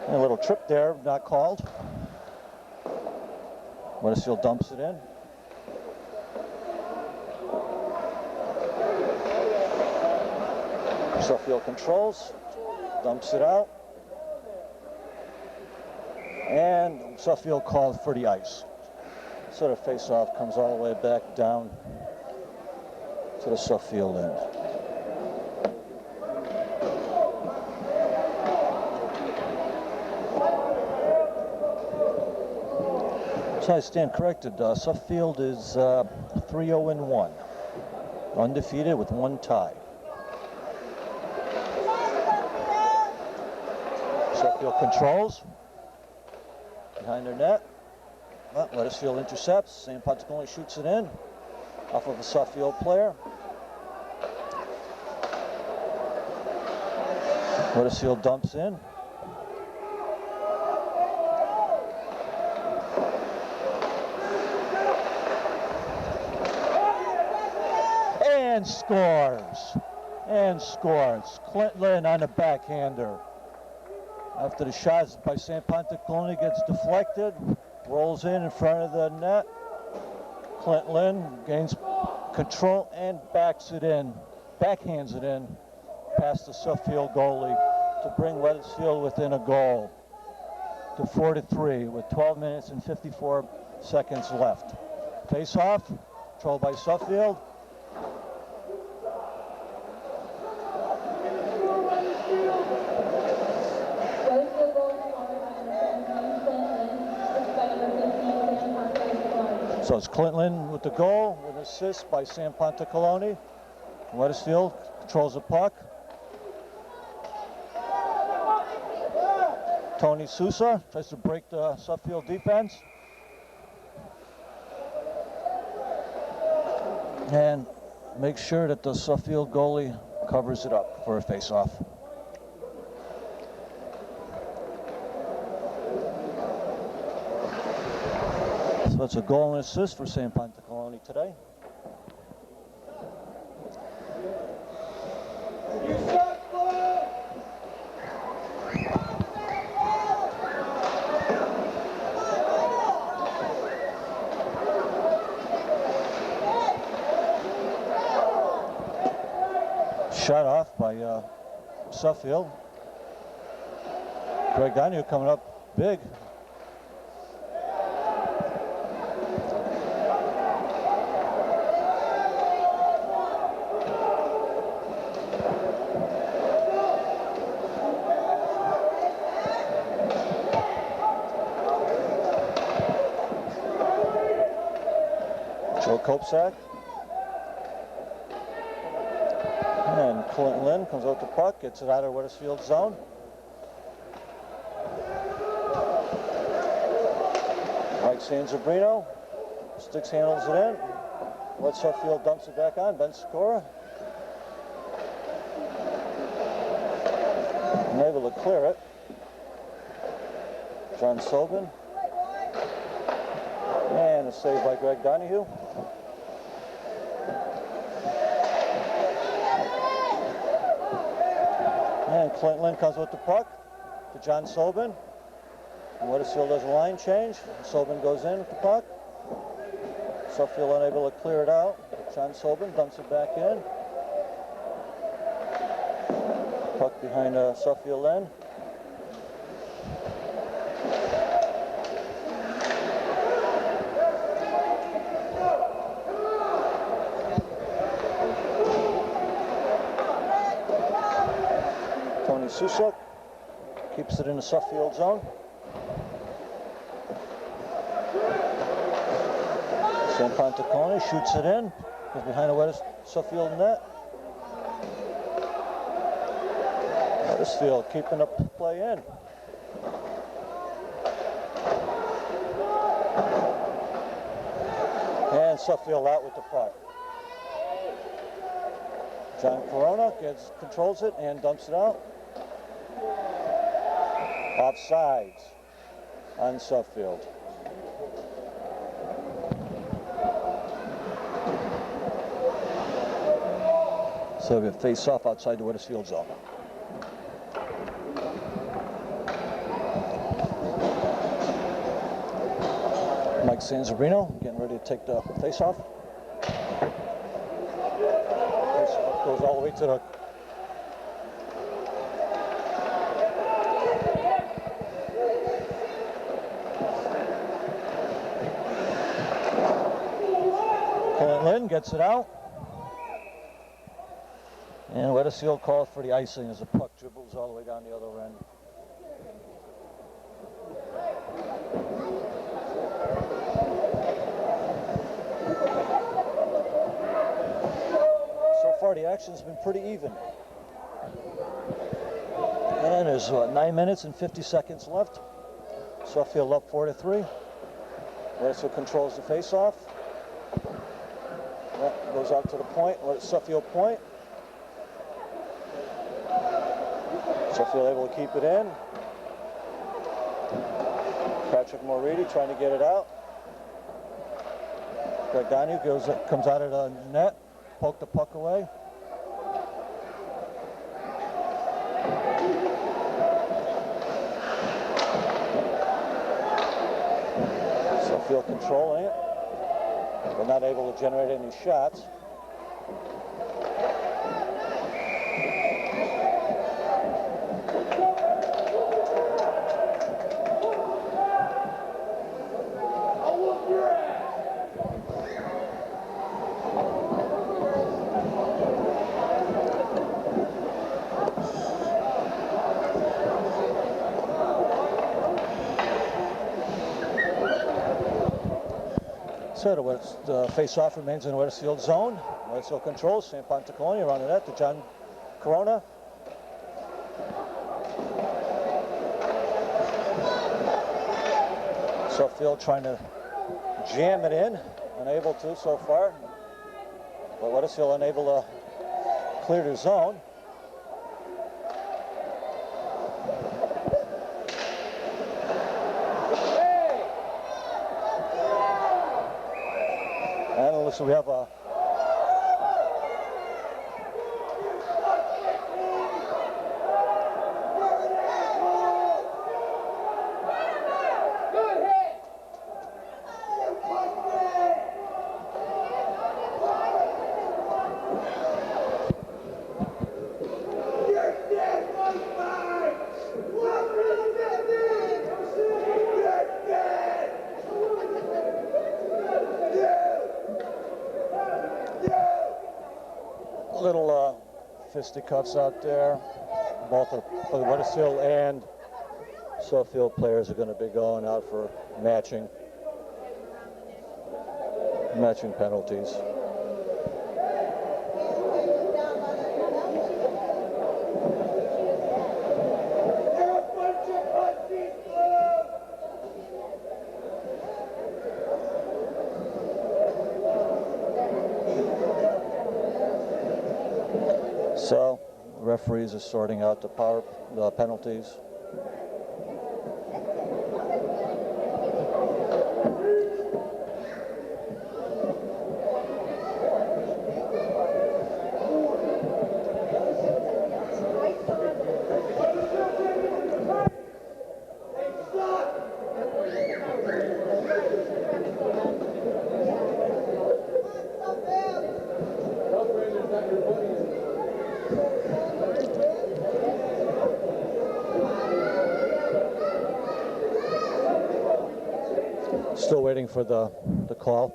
And a little trip there, not called. Wethersfield dumps it in. Suffield controls, dumps it out. And Suffield called for the ice. So the face-off comes all the way back down to the Suffield end. So I stand corrected. Suffield is 3-0-1, undefeated with one tie. Suffield controls behind their net. Well, Wethersfield intercepts. St. Ponticone shoots it in off of a Suffield player. Wethersfield dumps in. And scores. and scores. Clinton on the backhander. After the shot by St. Pontecone gets deflected, rolls in front of the net. Clinton gains control and backhands it in past the Suffield goalie to bring Wethersfield within a goal to 4-3 with 12 minutes and 54 seconds left. Face off, controlled by Suffield. So it's Clinton with the goal, with an assist by San Pontecone. Wethersfield controls the puck. Tony Sousa tries to break the Suffield defense. And make sure that the Suffield goalie covers it up for a face-off. So it's a goal and assist for St. Pontecone today. Shot off by Suffield. Greg Donahue coming up big. Joe Kopsak. And Clinton Lynn comes out the puck, gets it out of Wethersfield zone. Mike Sanzabrino, sticks handles it in. Let Suffield dumps it back on, Ben Sikora. And able to clear it. John Sobin. And a save by Greg Donahue. And Clinton comes with the puck to John Sobin. And Wethersfield does a line change. Sobin goes in with the puck. Suffield unable to clear it out. John Sobin dumps it back in. Puck behind Suffield end. Susuk keeps it in the Suffield zone. St. Pontecone shoots it in. Goes behind the Suffield net. Wethersfield keeping the play in. And Suffield out with the puck. John Corona controls it and dumps it out. Offsides on Suffield. So we have face off outside the Wethersfield zone. Mike Sanzabrino getting ready to take the face off. Goes all the way to the Lynn gets it out. And Wethersfield calls for the icing as the puck dribbles all the way down the other end. So far the action's been pretty even. And there's 9 minutes and 50 seconds left. Suffield up 4-3. Wethersfield controls the face-off. Goes out to the point, let Suffield point. Suffield able to keep it in. Patrick Moridi trying to get it out. Greg Donahue comes out of the net, poke the puck away. Suffield controlling it, but not able to generate any shots. So the face-off remains in the Wethersfield zone. Wethersfield controls. St. Pontacone around the net to John Corona. Suffield trying to jam it in. Unable to so far. But Wethersfield unable to clear the zone. And so we have a little fisticuffs out there. Both the Wethersfield and Suffield players are going to be going out for matching penalties. So, referees are sorting out the penalties. Still waiting for the call.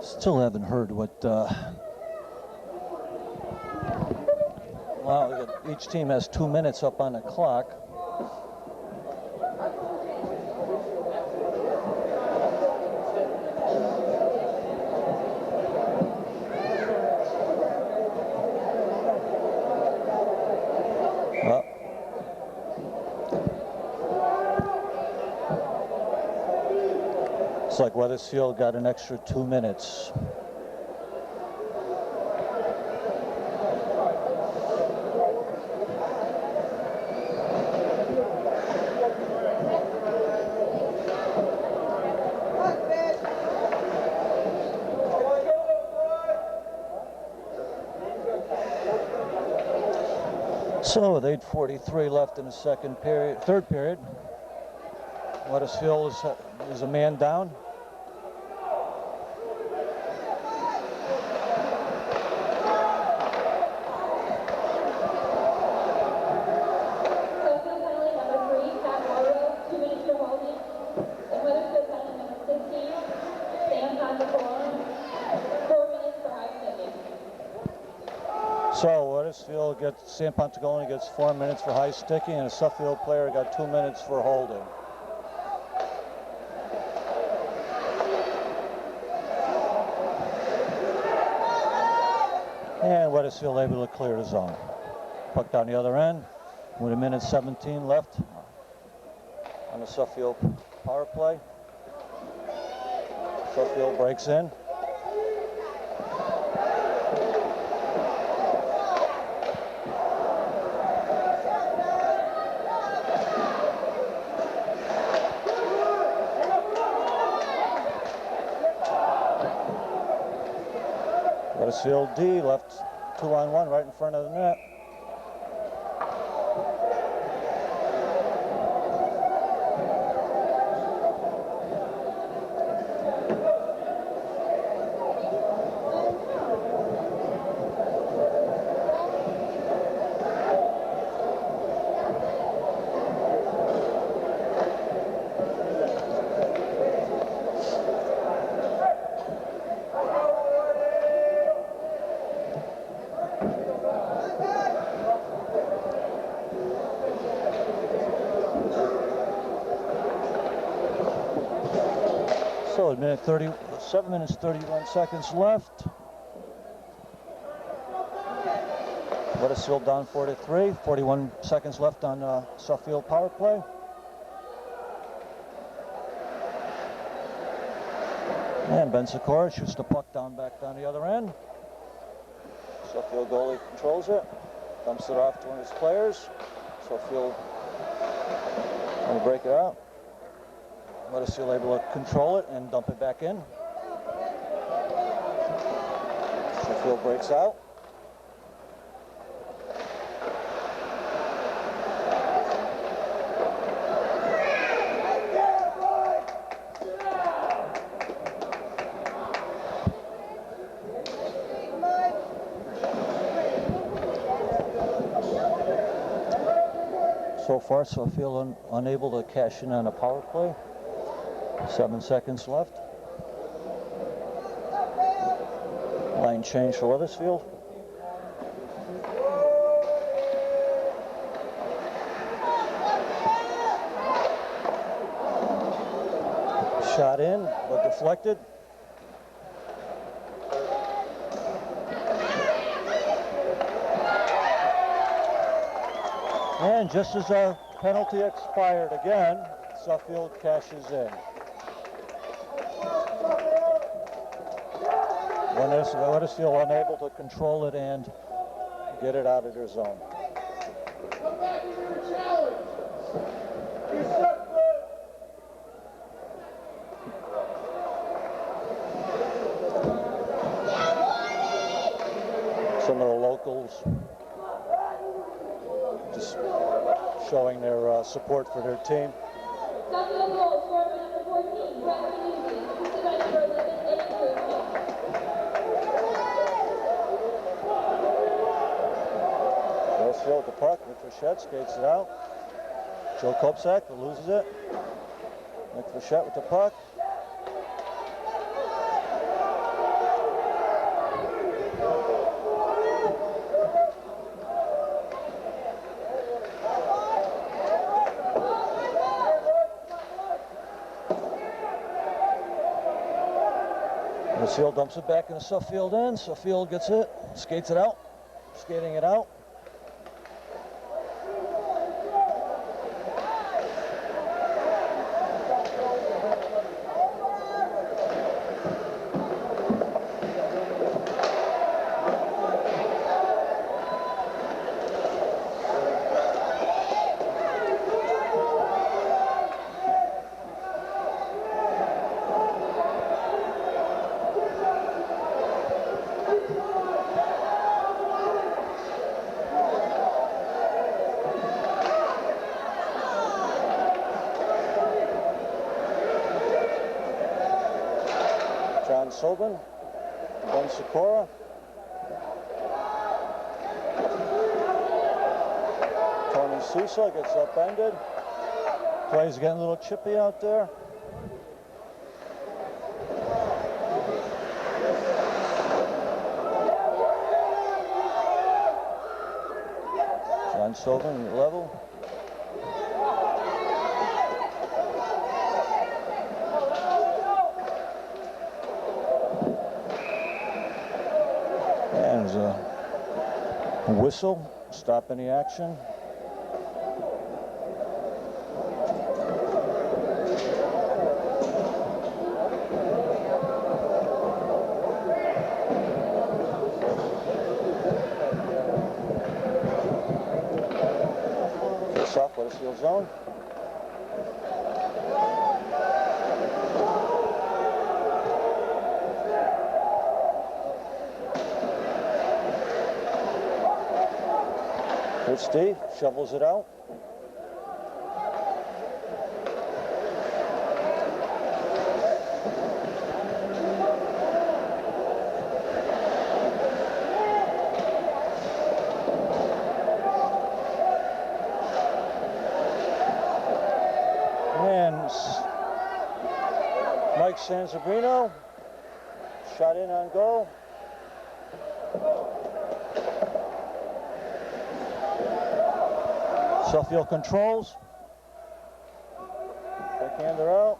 Still haven't heard what well, each team has 2 minutes up on the clock. Well, it's like Wethersfield got an extra 2 minutes. So with 8:43 left in the third period, Wethersfield is a man down. So Wethersfield gets, St. Pontacone gets 4 minutes for high sticking, and a Suffield player got 2 minutes for holding. And Wethersfield able to clear the zone. Puck down the other end with 1:17 left on the Suffield power play. Suffield breaks in. Wethersfield D, left 2-on-1 right in front of the net. So 7 minutes 31 seconds left. Wethersfield down 4-3. 41 seconds left on Suffield power play. And Ben Sikora shoots the puck back down the other end. Suffield goalie controls it, dumps it off to one of his players. Suffield trying to break it out. Wethersfield able to control it and dump it back in. Suffield breaks out. So far, Suffield unable to cash in on a power play. 7 seconds left. Line change for Wethersfield. Shot in, but deflected. And just as our penalty expired again, Suffield cashes in. Wethersfield unable to control it and get it out of their zone. Some of the locals just showing their support for their team. Suffield goal scored by number 14, Brett Manuzzi, assisted by number 11, Eddie Kirchhoff. Wethersfield with the puck, Nick Frechette skates it out. Joe Kopsak loses it. Nick Frechette with the puck. Wethersfield dumps it back in the Suffield end. Suffield gets it, skates it out, skating it out. Sobin, Ben Sikora. Tony Sousa gets upended. Play's getting a little chippy out there. John Sobin level. Whistle, stop any action. Face off, Wethersfield zone. Here's Steve, shovels it out. Mike Sansabrino, shot in on goal. Suffield controls. Backhander out.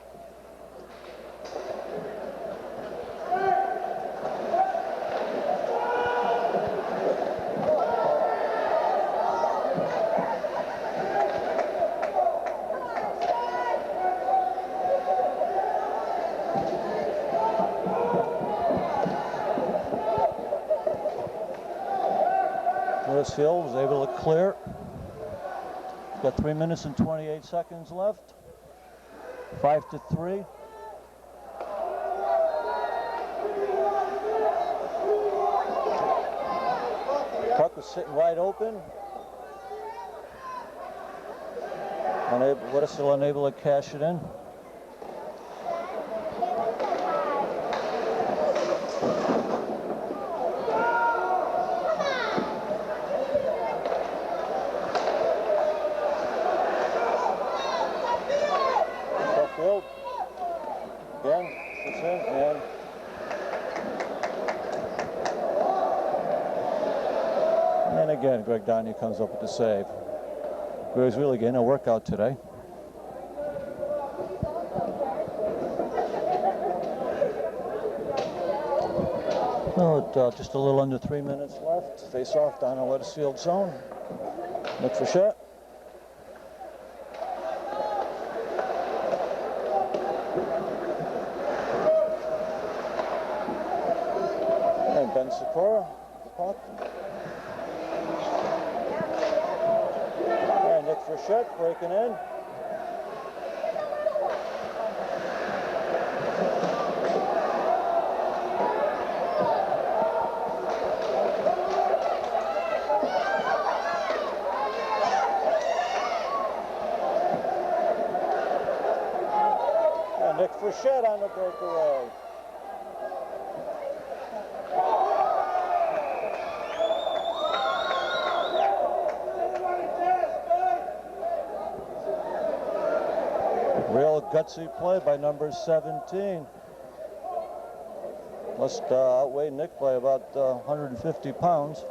Wethersfield was able to clear. Got 3 minutes and 28 seconds left. 5-3. Puck was sitting wide open. Wethersfield unable to cash it in. Again, sits in and again, Greg Donnie comes up with the save. Greg's really getting a workout today. Just a little under 3 minutes left. Face off down in Wethersfield zone. Look for shot. And Ben Sikora, the puck. And Nick Frechette breaking in. And Nick Frechette on the breakaway. Real gutsy play by number 17. Must outweigh Nick by about 150 pounds.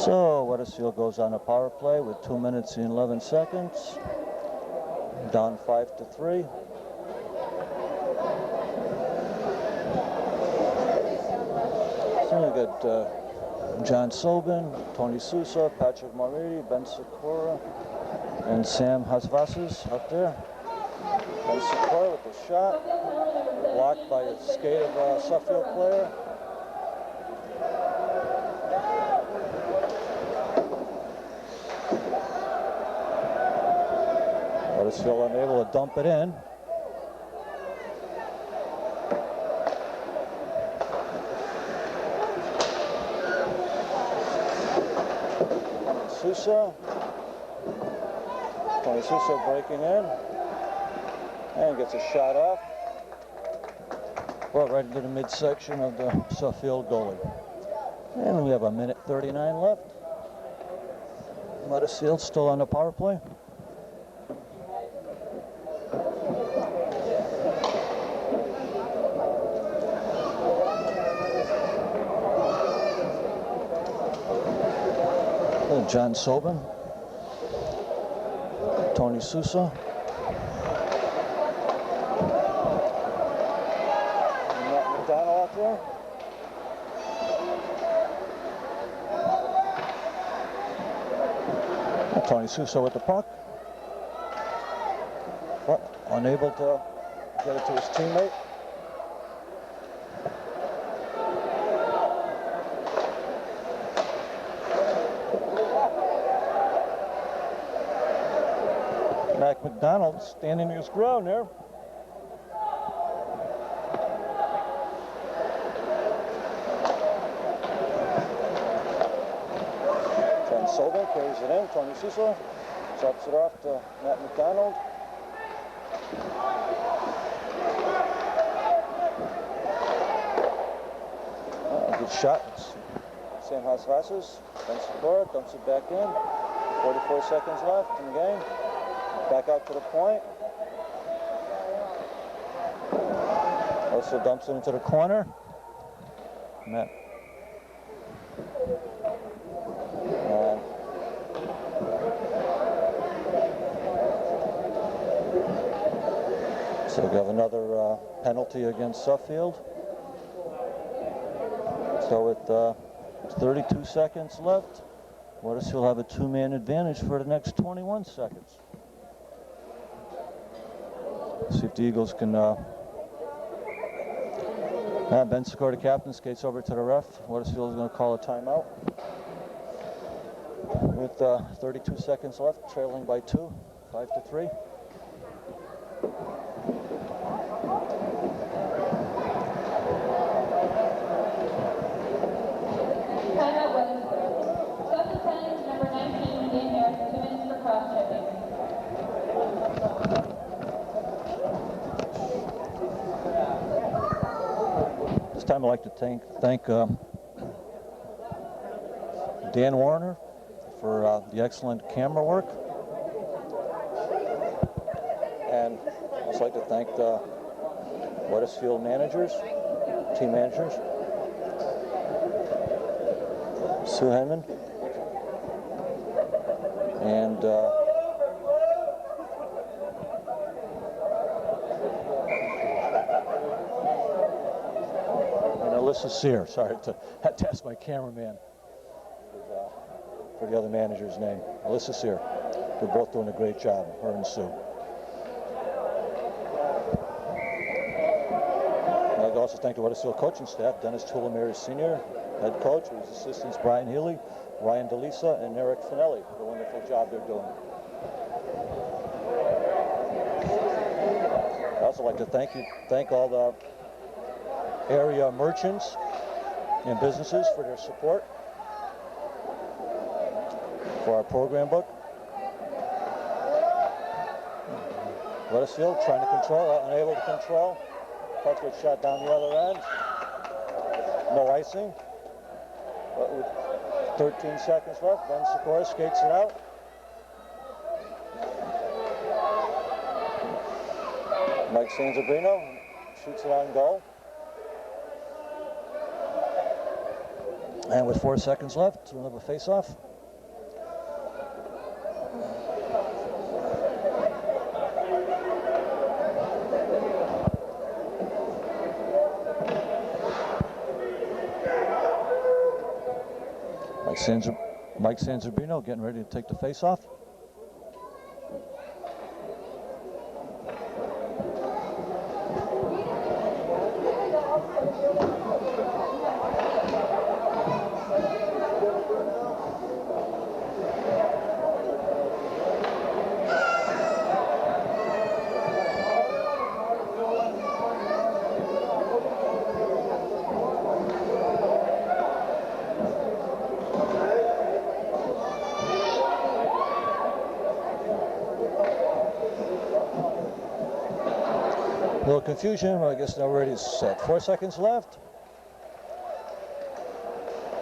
So Wethersfield goes on a power play with 2 minutes and 11 seconds. Down 5-3. So we got John Sobin, Tony Sousa, Patrick Moriti, Ben Sikora, and Sam Hasvasis up there. Ben Sikora with the shot, blocked by a skate of a Suffield player. Wethersfield unable to dump it in. Sousa. Tony Sousa breaking in. And gets a shot off. Brought right into the midsection of the Suffield goalie. And we have 1:39 left. Wethersfield still on the power play. John Sobin, Tony Sousa, Matt McDonald out there. Tony Sousa with the puck, but unable to get it to his teammate. McDonald standing his ground there. Trent Sobel carries it in. Tony Sousa chops it off to Matt McDonald. Good shot. Sam Haas-Hasses. Dumps the board, dumps it back in. 44 seconds left in the game. Back out to the point. Also dumps it into the corner. Matt. And so we have another penalty against Suffield. So with 32 seconds left, Wethersfield have a two-man advantage for the next 21 seconds. See if the Eagles can. Ben Secor, the captain, skates over to the ref. Wethersfield is going to call a timeout. With 32 seconds left, trailing by 2, 5-3. Timeout Wethersfield. Substitute number 19, Dan Harris, 2 minutes for cross-checking. This time I'd like to thank Dan Warner for the excellent camera work. And I'd also like to thank the Wethersfield managers, team managers. Sue Henman and Alyssa Sear. Sorry, had to ask my cameraman for the other manager's name. Alyssa Sear. They're both doing a great job, her and Sue. I'd also thank the Wethersfield coaching staff, Dennis Tulamir Sr., head coach, with his assistants Brian Healy, Ryan DeLisa, and Eric Finelli for the wonderful job they're doing. I'd also like to thank all the area merchants and businesses for their support for our program book. Wethersfield trying to control, unable to control. Puck was shot down the other end. No icing. But with 13 seconds left, Ben Secor skates it out. Mike Sanzabrino shoots it on goal. And with 4 seconds left, we'll have a face-off. Mike Sanzabrino getting ready to take the face-off. A little confusion, but I guess now we're ready to set. 4 seconds left.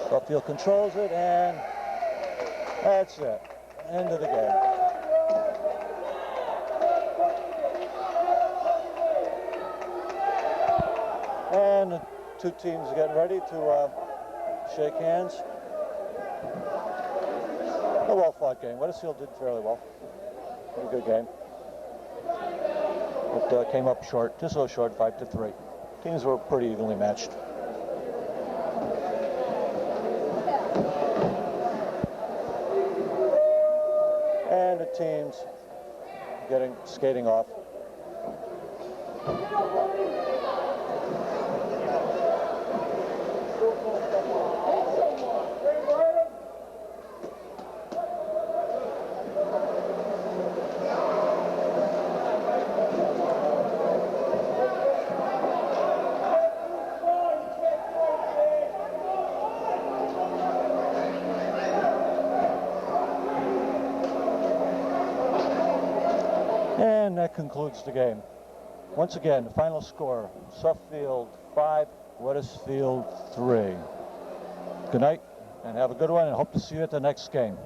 Suffield controls it, and that's it. End of the game. And the two teams are getting ready to shake hands. A well-fought game. Wethersfield did fairly well. Pretty good game. It came up short, just a little short, 5-3. Teams were pretty evenly matched. And the teams skating off. that concludes the game. Once again, the final score, Suffield 5, Wethersfield 3. Good night, and have a good one, and hope to see you at the next game.